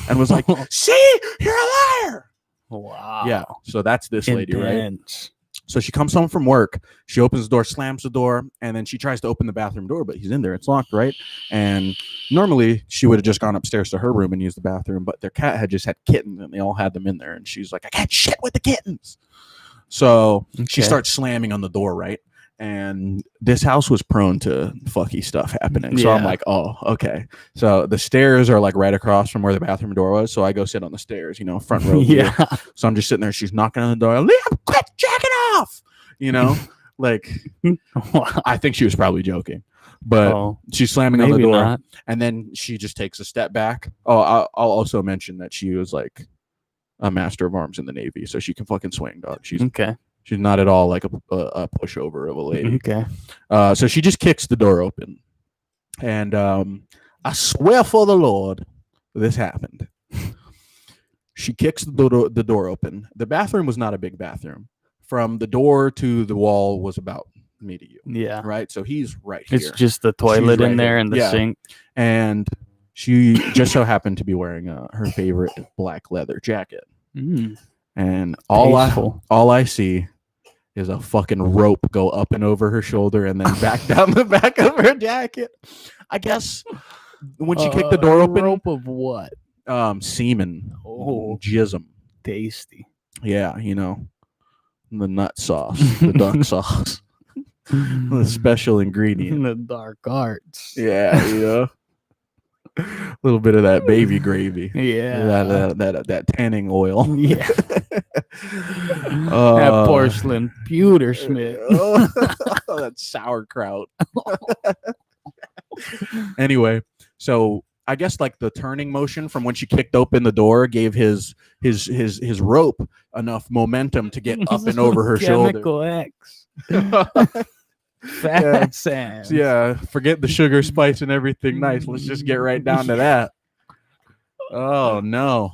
and was like, "See, you're a liar." Wow. Yeah. So that's this lady, right? Intense. So she comes home from work. She opens the door, slams the door, and then she tries to open the bathroom door, but he's in there. It's locked, right? And normally she would have just gone upstairs to her room and used the bathroom, but their cat had just had kittens, and they all had them in there. And she's like, "I can't shit with the kittens." So she starts slamming on the door, right? And this house was prone to fucky stuff happening. So I'm Yeah. like, oh, okay. So the stairs are like right across from where the bathroom door was. So I go sit on the stairs, front row. view. Yeah. So I'm just sitting there. She's knocking on the door. Liam, quit jacking off. Like I think she was probably joking, but Oh, she's slamming on the maybe door. not. And then she just takes a step back. Oh, I'll also mention that she was like a master of arms in the Navy. So she can fucking swing, dog. She's not at all like a pushover of a lady. Okay. So she just kicks the door open. And I swear for the Lord, this happened. She kicks the door open. The bathroom was not a big bathroom. From the door to the wall was about me to you. Yeah. Right? So he's right here. It's just the toilet right in there here. and the Yeah. sink. And she just so happened to be wearing her favorite black leather jacket. And all I see is a fucking rope go up and over her shoulder and then back down the back of her jacket. I guess when she kicked the door open, Rope of what? semen, Oh. jism. Tasty. Yeah, the nut sauce, the duck sauce, the special ingredient. The dark arts. Yeah, a little bit of that baby gravy. Yeah. That tanning oil. Yeah. That porcelain pewter Smith. That sauerkraut. Anyway, so I guess like the turning motion from when she kicked open the door gave his rope enough momentum to get up and over her shoulder. Chemical X. Yeah. Fast ass. Yeah, forget the sugar, spice, and everything nice. Let's just get right down to that. Oh no.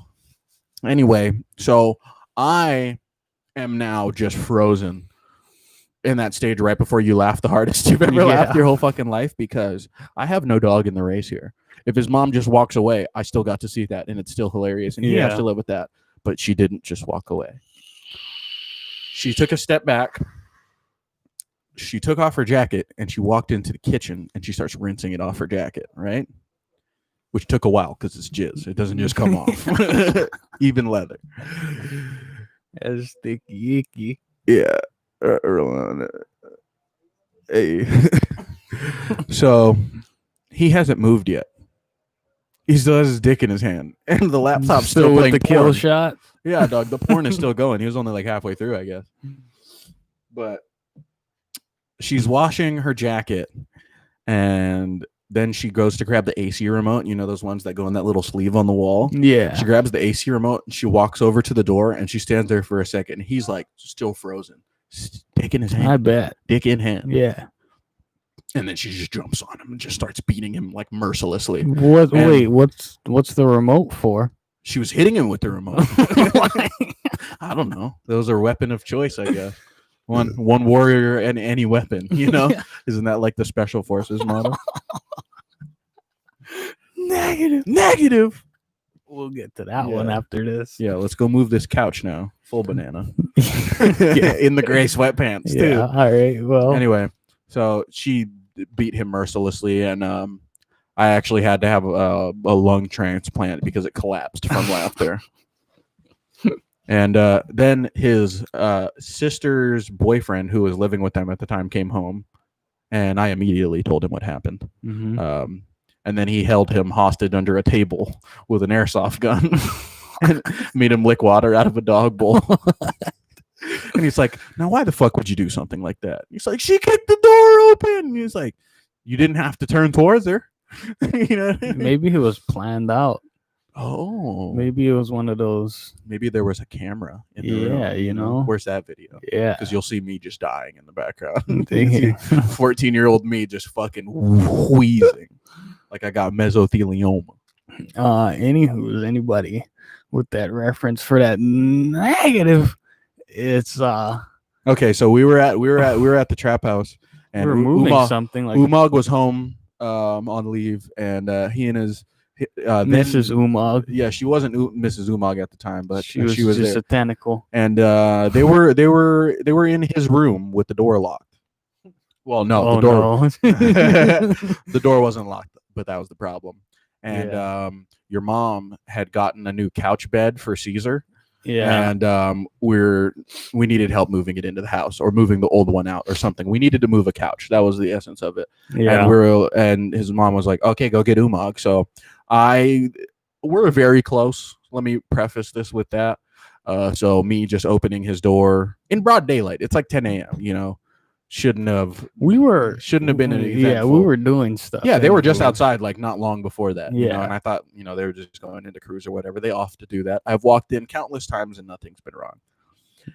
Anyway, so I am now just frozen in that stage right before you laugh the hardest you've ever laughed your whole fucking life, because I have no dog in the race here. If his mom just walks away, I still got to see that, and it's still hilarious, and he has Yeah. to live with that. But she didn't just walk away. She took a step back. She took off her jacket, and she walked into the kitchen, and she starts rinsing it off her jacket, right? Which took a while because it's jizz. It doesn't just come off. Even leather. That's sticky icky. Yeah. Erlen. Hey. So he hasn't moved yet. He still has his dick in his hand, and the laptop's still with playing the kill porn. shot. Yeah, dog. The porn is still going. He was only like halfway through, I guess. But she's washing her jacket, and then she goes to grab the AC remote. You know those ones that go in that little sleeve on the wall? Yeah. She grabs the AC remote, and she walks over to the door, and she stands there for a second. And he's like still frozen, dick in his hand, I bet. dick in hand. Yeah. And then she just jumps on him and just starts beating him like mercilessly. What? And- Wait. What's the remote for? She was hitting him with the remote. I don't know. Those are weapon of choice, I guess. One warrior and any weapon, Isn't that like the special forces model? Negative. We'll get to that Yeah. one after this. Yeah, let's go move this couch now. Full banana. Yeah. In the gray sweatpants, too. Yeah. All right. Well. Anyway, so she beat him mercilessly, and I actually had to have a lung transplant because it collapsed from laughter. And then his sister's boyfriend, who was living with them at the time, came home, and I immediately told him what happened. Mhm. And then he held him hostage under a table with an airsoft gun and made him lick water out of a dog bowl. And he's like, now why the fuck would you do something like that? He's like, she kicked the door open. And he's like, you didn't have to turn towards her. You know what I mean? Maybe it was planned out. Oh, Maybe it was one of those. maybe there was a camera in the Yeah, room. you know. Where's that video? Yeah. Because you'll see me just dying in the background. Thinking. 14-year-old me just fucking wheezing like I got mesothelioma. Anywho, anybody with that reference for that negative, it's Okay, so we were at the trap house, and we're moving Umag, something like Umag was home on leave, and he and his Mrs. Umag. Yeah, she wasn't Mrs. Umag at the time, but She was just just there. a tentacle. And they were in his room with the door locked. Well, no, the door No. the door wasn't locked, but that was the problem. And your mom had gotten a new couch bed for Caesar, Yeah. and we needed help moving it into the house or moving the old one out or something. We needed to move a couch. That was the essence of it. Yeah. And his mom was like, okay, go get Umag. So we're very close. Let me preface this with that. So me just opening his door in broad daylight. It's like 10 a.m. Shouldn't have been an Yeah, eventful. we were doing stuff. Yeah, they were just anyway. outside like not long before that. Yeah. And I thought, they were just going into cruise or whatever. They often do that. I've walked in countless times and nothing's been wrong.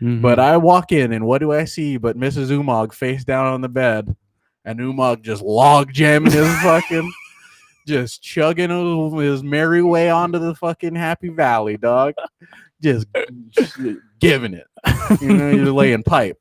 Mhm. But I walk in and what do I see but Mrs. Umag face down on the bed and Umag just log jamming his fucking just chugging his merry way onto the fucking Happy Valley, dog. Just giving it. You're laying pipe.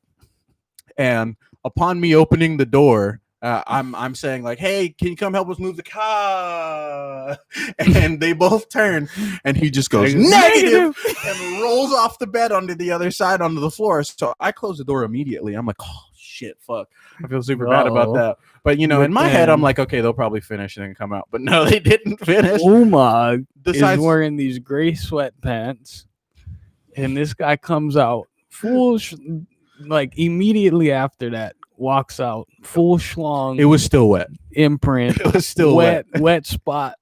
And upon me opening the door, I'm saying like, "Hey, can you come help us move the car?" And they both turn, and he just goes negative and rolls off the bed onto the other side onto the floor. So I close the door immediately. I'm like, "Oh shit, fuck!" I feel super bad about that. But in my head, I'm like, "Okay, they'll probably finish and then come out." But no, they didn't finish. Umag is Besides- wearing these gray sweatpants, and this guy comes out full, like immediately after that, walks out full schlong. It was still wet. imprint, It was still wet. wet spot.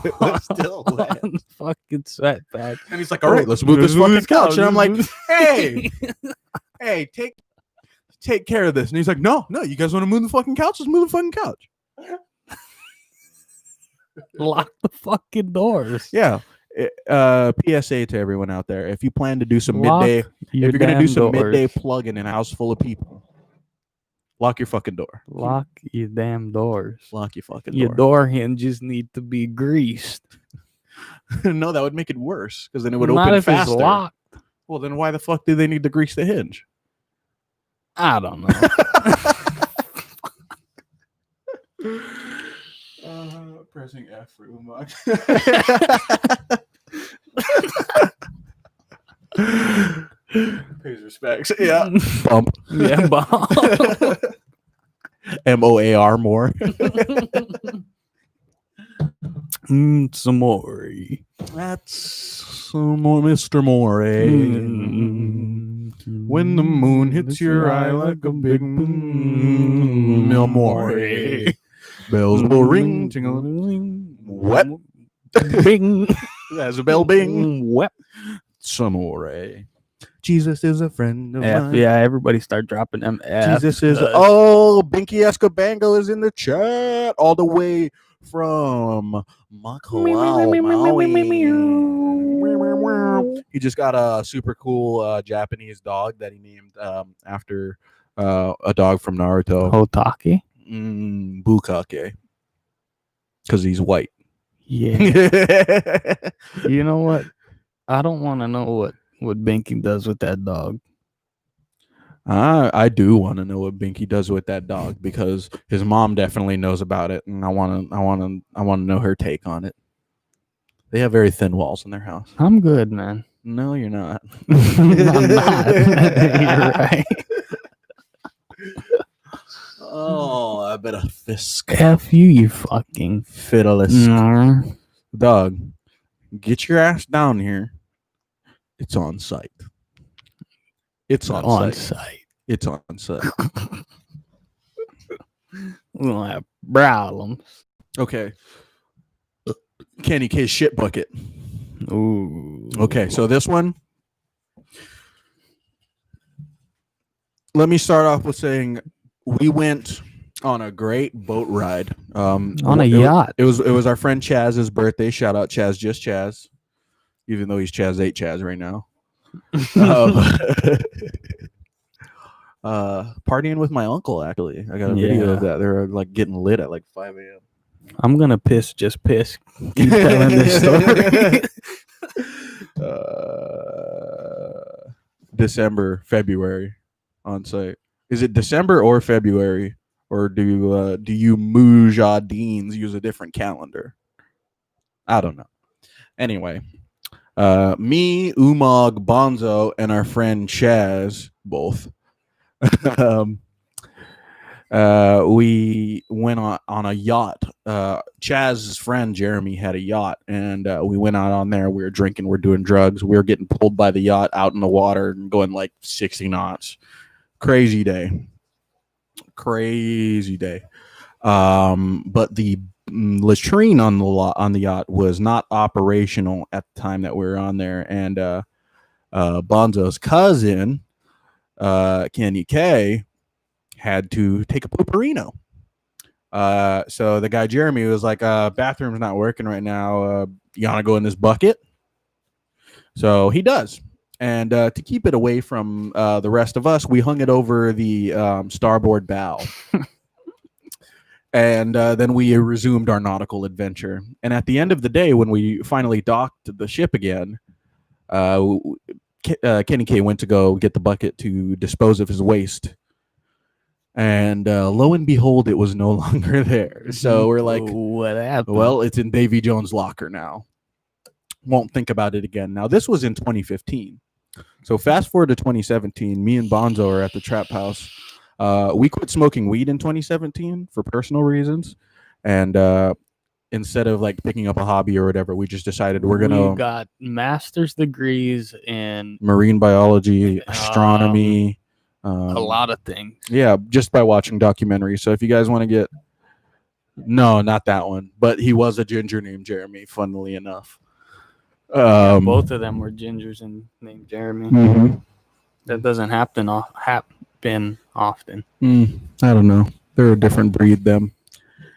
It was still wet. on the fucking sweatpants. And he's like, "All right, let's move this fucking couch." And I'm like, "Hey, hey, take care of this." And he's like, "No, you guys want to move the fucking couch? Let's move the fucking couch." Lock the fucking doors. Yeah. PSA to everyone out there: if you plan to do some Lock midday, your if you're gonna do damn some doors. midday plugging in a house full of people, lock your fucking door. Lock your damn doors. Lock your fucking Your door. door hinges need to be greased. No, that would make it worse because then it would Not open if faster. it's locked. Well, then why the fuck do they need to grease the hinge? I don't know. Pressing F for Umag. Pays respects. Yeah. Bump. Yeah, Bob. MOAR more. Some more. That's some more Mr. Moray. When the moon hits your eye like a big moon, Moray. Bells will ring, ting-a-ling. Wep. Bing. As a bell bing. Wep. Some Moray. Jesus is a friend of F, mine. yeah, everybody start dropping them F. Jesus is. Oh, Binky Escobango is in the chat all the way from Maui. He just got a super cool Japanese dog that he named after a dog from Naruto, Hotaki. Bukake, because he's white. Yeah. You know what? I don't want to know what Binky does with that dog. I do want to know what Binky does with that dog because his mom definitely knows about it, and I want to know her take on it. They have very thin walls in their house. I'm good, man. No, you're not. I'm not. You're right. Oh, I bet a fisk. F you fucking Fiddlest. Dog, get your ass down here. It's on site. It's on site. site. It's on site. We don't have problems. Okay. Candy K's shit bucket. Ooh. Okay, so this one. Let me start off with saying we went on a great boat ride. On a yacht. It was our friend Chaz's birthday. Shout out Chaz, just Chaz. Even though he's Chaz 8 Chaz right now. Partying with my uncle, actually. I got a video of that. They were like getting lit at like 5 a.m. I'm gonna piss. Just piss. Keep telling this story. December, February on site. Is it December or February? Or do you Mujahdeens use a different calendar? I don't know. Anyway, me, Umag, Bonzo, and our friend Chaz both we went on a yacht. Chaz's friend Jeremy had a yacht, and we went out on there. We were drinking, we're doing drugs. We were getting pulled by the yacht out in the water and going like 60 knots. Crazy day. But the latrine on the yacht was not operational at the time that we were on there, and Bonzo's cousin, Kenny K, had to take a pooperino. So the guy Jeremy was like, bathroom's not working right now. You want to go in this bucket? So he does. And to keep it away from the rest of us, we hung it over the starboard bow. And then we resumed our nautical adventure. And at the end of the day, when we finally docked the ship again, Kenny K went to go get the bucket to dispose of his waste. And lo and behold, it was no longer there. So we're like, what happened? well, it's in Davy Jones' locker now. Won't think about it again. Now, this was in 2015. So fast forward to 2017, me and Bonzo are at the trap house. We quit smoking weed in 2017 for personal reasons. And instead of like picking up a hobby or whatever, we just decided we got master's degrees in marine biology, astronomy, a lot of things. Yeah, just by watching documentaries. So if you guys want to get, no, not that one, but he was a ginger named Jeremy, funnily enough. Both of them were gingers and named Jeremy. Mm-hmm. That doesn't happen often. I don't know. They're a different breed, them.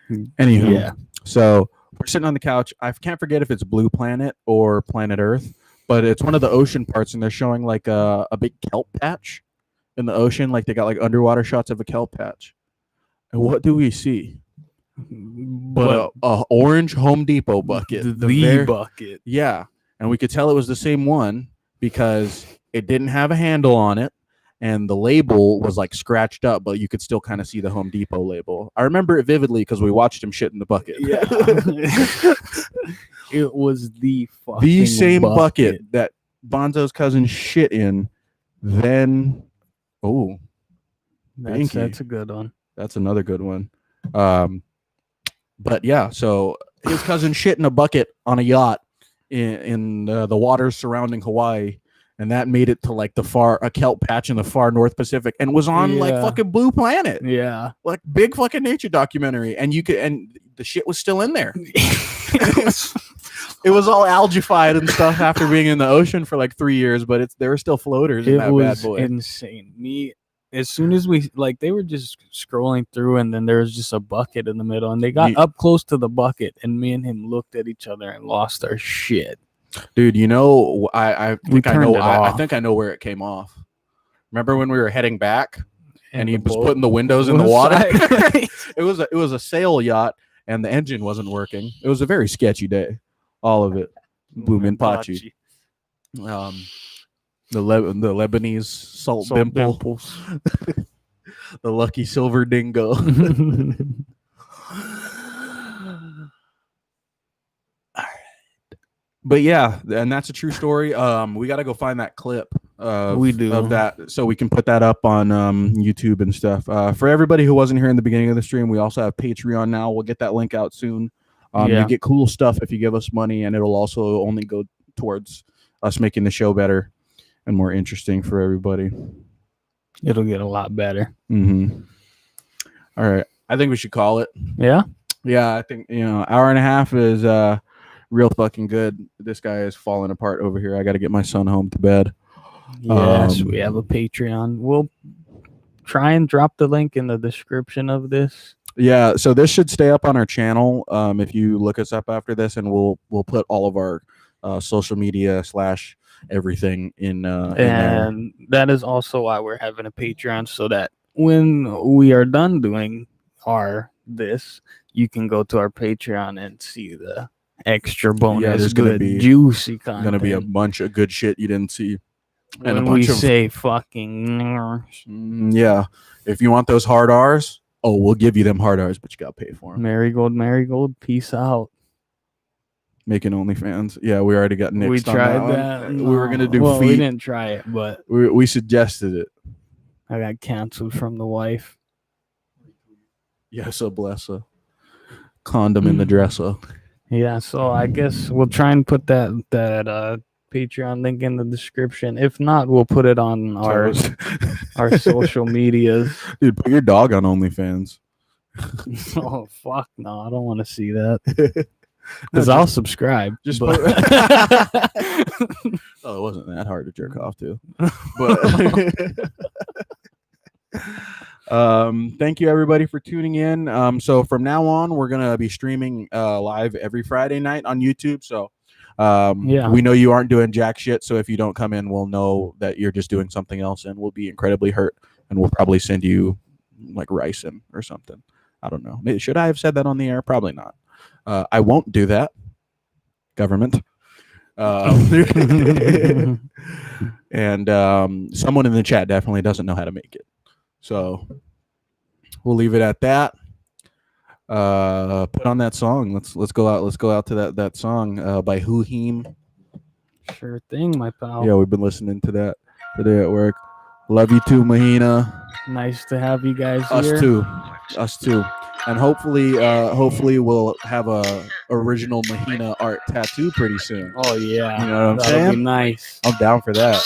Anywho, Yeah. So we're sitting on the couch. I can't forget if it's Blue Planet or Planet Earth, but it's one of the ocean parts, and they're showing like a big kelp patch in the ocean. Like they got like underwater shots of a kelp patch. And what do we see? But a orange Home Depot bucket. The bucket. Yeah. And we could tell it was the same one because it didn't have a handle on it. And the label was like scratched up, but you could still kind of see the Home Depot label. I remember it vividly because we watched him shit in the bucket. Yeah. It was the same bucket that Bonzo's cousin shit in. Then, that's a good one. That's another good one. But yeah, so his cousin shit in a bucket on a yacht in the waters surrounding Hawaii. And that made it to like a kelp patch in the far North Pacific, and was on like fucking Blue Planet. Yeah, like big fucking nature documentary. And the shit was still in there. It was all algified and stuff after being in the ocean for like 3 years, but there were still floaters in that bad boy. Insane. As soon as they were just scrolling through, and then there was just a bucket in the middle, and they got up close to the bucket, and me and him looked at each other and lost our shit. Dude, I think I know where it came off. Remember when we were heading back and he was putting the windows in the water? It was a sail yacht and the engine wasn't working. It was a very sketchy day. All of it. Bloomin' Pachi. The Lebanese salt pimples. The lucky silver dingo. But yeah, and that's a true story. We got to go find that clip of that so we can put that up on YouTube and stuff. For everybody who wasn't here in the beginning of the stream, we also have Patreon now. We'll get that link out soon. You get cool stuff if you give us money, and it'll also only go towards us making the show better and more interesting for everybody. It'll get a lot better. Mm-hmm. All right. I think we should call it. Yeah? Yeah, I think, hour and a half is real fucking good. This guy is falling apart over here. I got to get my son home to bed. Yes, we have a Patreon. We'll try and drop the link in the description of this. Yeah, so this should stay up on our channel if you look us up after this, and we'll put all of our social media / everything in there. And that is also why we're having a Patreon, so that when we are done doing this, you can go to our Patreon and see the extra bonus, there's gonna be juicy content. Gonna be a bunch of good shit you didn't see, and a bunch of say fucking yeah. If you want those hard R's, we'll give you them hard R's, but you gotta pay for them. Marigold, peace out. Making OnlyFans. Yeah, we already got nixed. We tried that. We were gonna do feet. We didn't try it, but we suggested it. I got canceled from the wife. Yes, bless her. Condom in the dresser. Yeah, so I guess we'll try and put that Patreon link in the description. If not, we'll put it on our social medias. Dude, put your dog on OnlyFans. Oh fuck no, I don't want to see that. Because I'll subscribe. Just but- Oh, it wasn't that hard to jerk off to. But thank you everybody for tuning in. So from now on, we're gonna be streaming live every Friday night on YouTube. So Yeah. we know you aren't doing jack shit. So if you don't come in, we'll know that you're just doing something else, and we'll be incredibly hurt. And we'll probably send you like ricin or something. I don't know. Should I have said that on the air? Probably not. I won't do that. Government. And someone in the chat definitely doesn't know how to make it. So we'll leave it at that. Put on that song. Let's go out. Let's go out to that song by Huheem. Sure thing, my pal. Yeah, we've been listening to that today at work. Love you too, Mahina. Nice to have you guys Us here. too. Us too. And hopefully we'll have a original Mahina art tattoo pretty soon. Oh yeah, You know what I'm that'll saying? be nice. I'm down for that.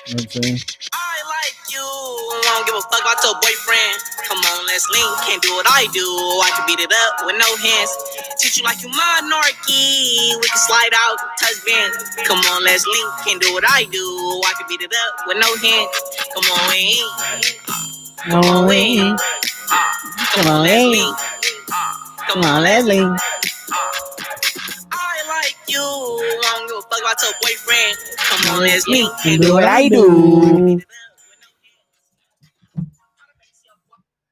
You know what I'm saying? I like you. I don't give a fuck about your boyfriend. Come on, let's link. Can't do what I do. I can beat it up with no hands. Teach you like you monarchy. We can slide out, touch bands. Come on, let's link. Can't do what I do. I can beat it up with no hands. Come on, in. Come on, in. Come on, let's link. Come on, let's link. I like you. I don't give a fuck about your boyfriend. Come on, let's link. Can't do what I do.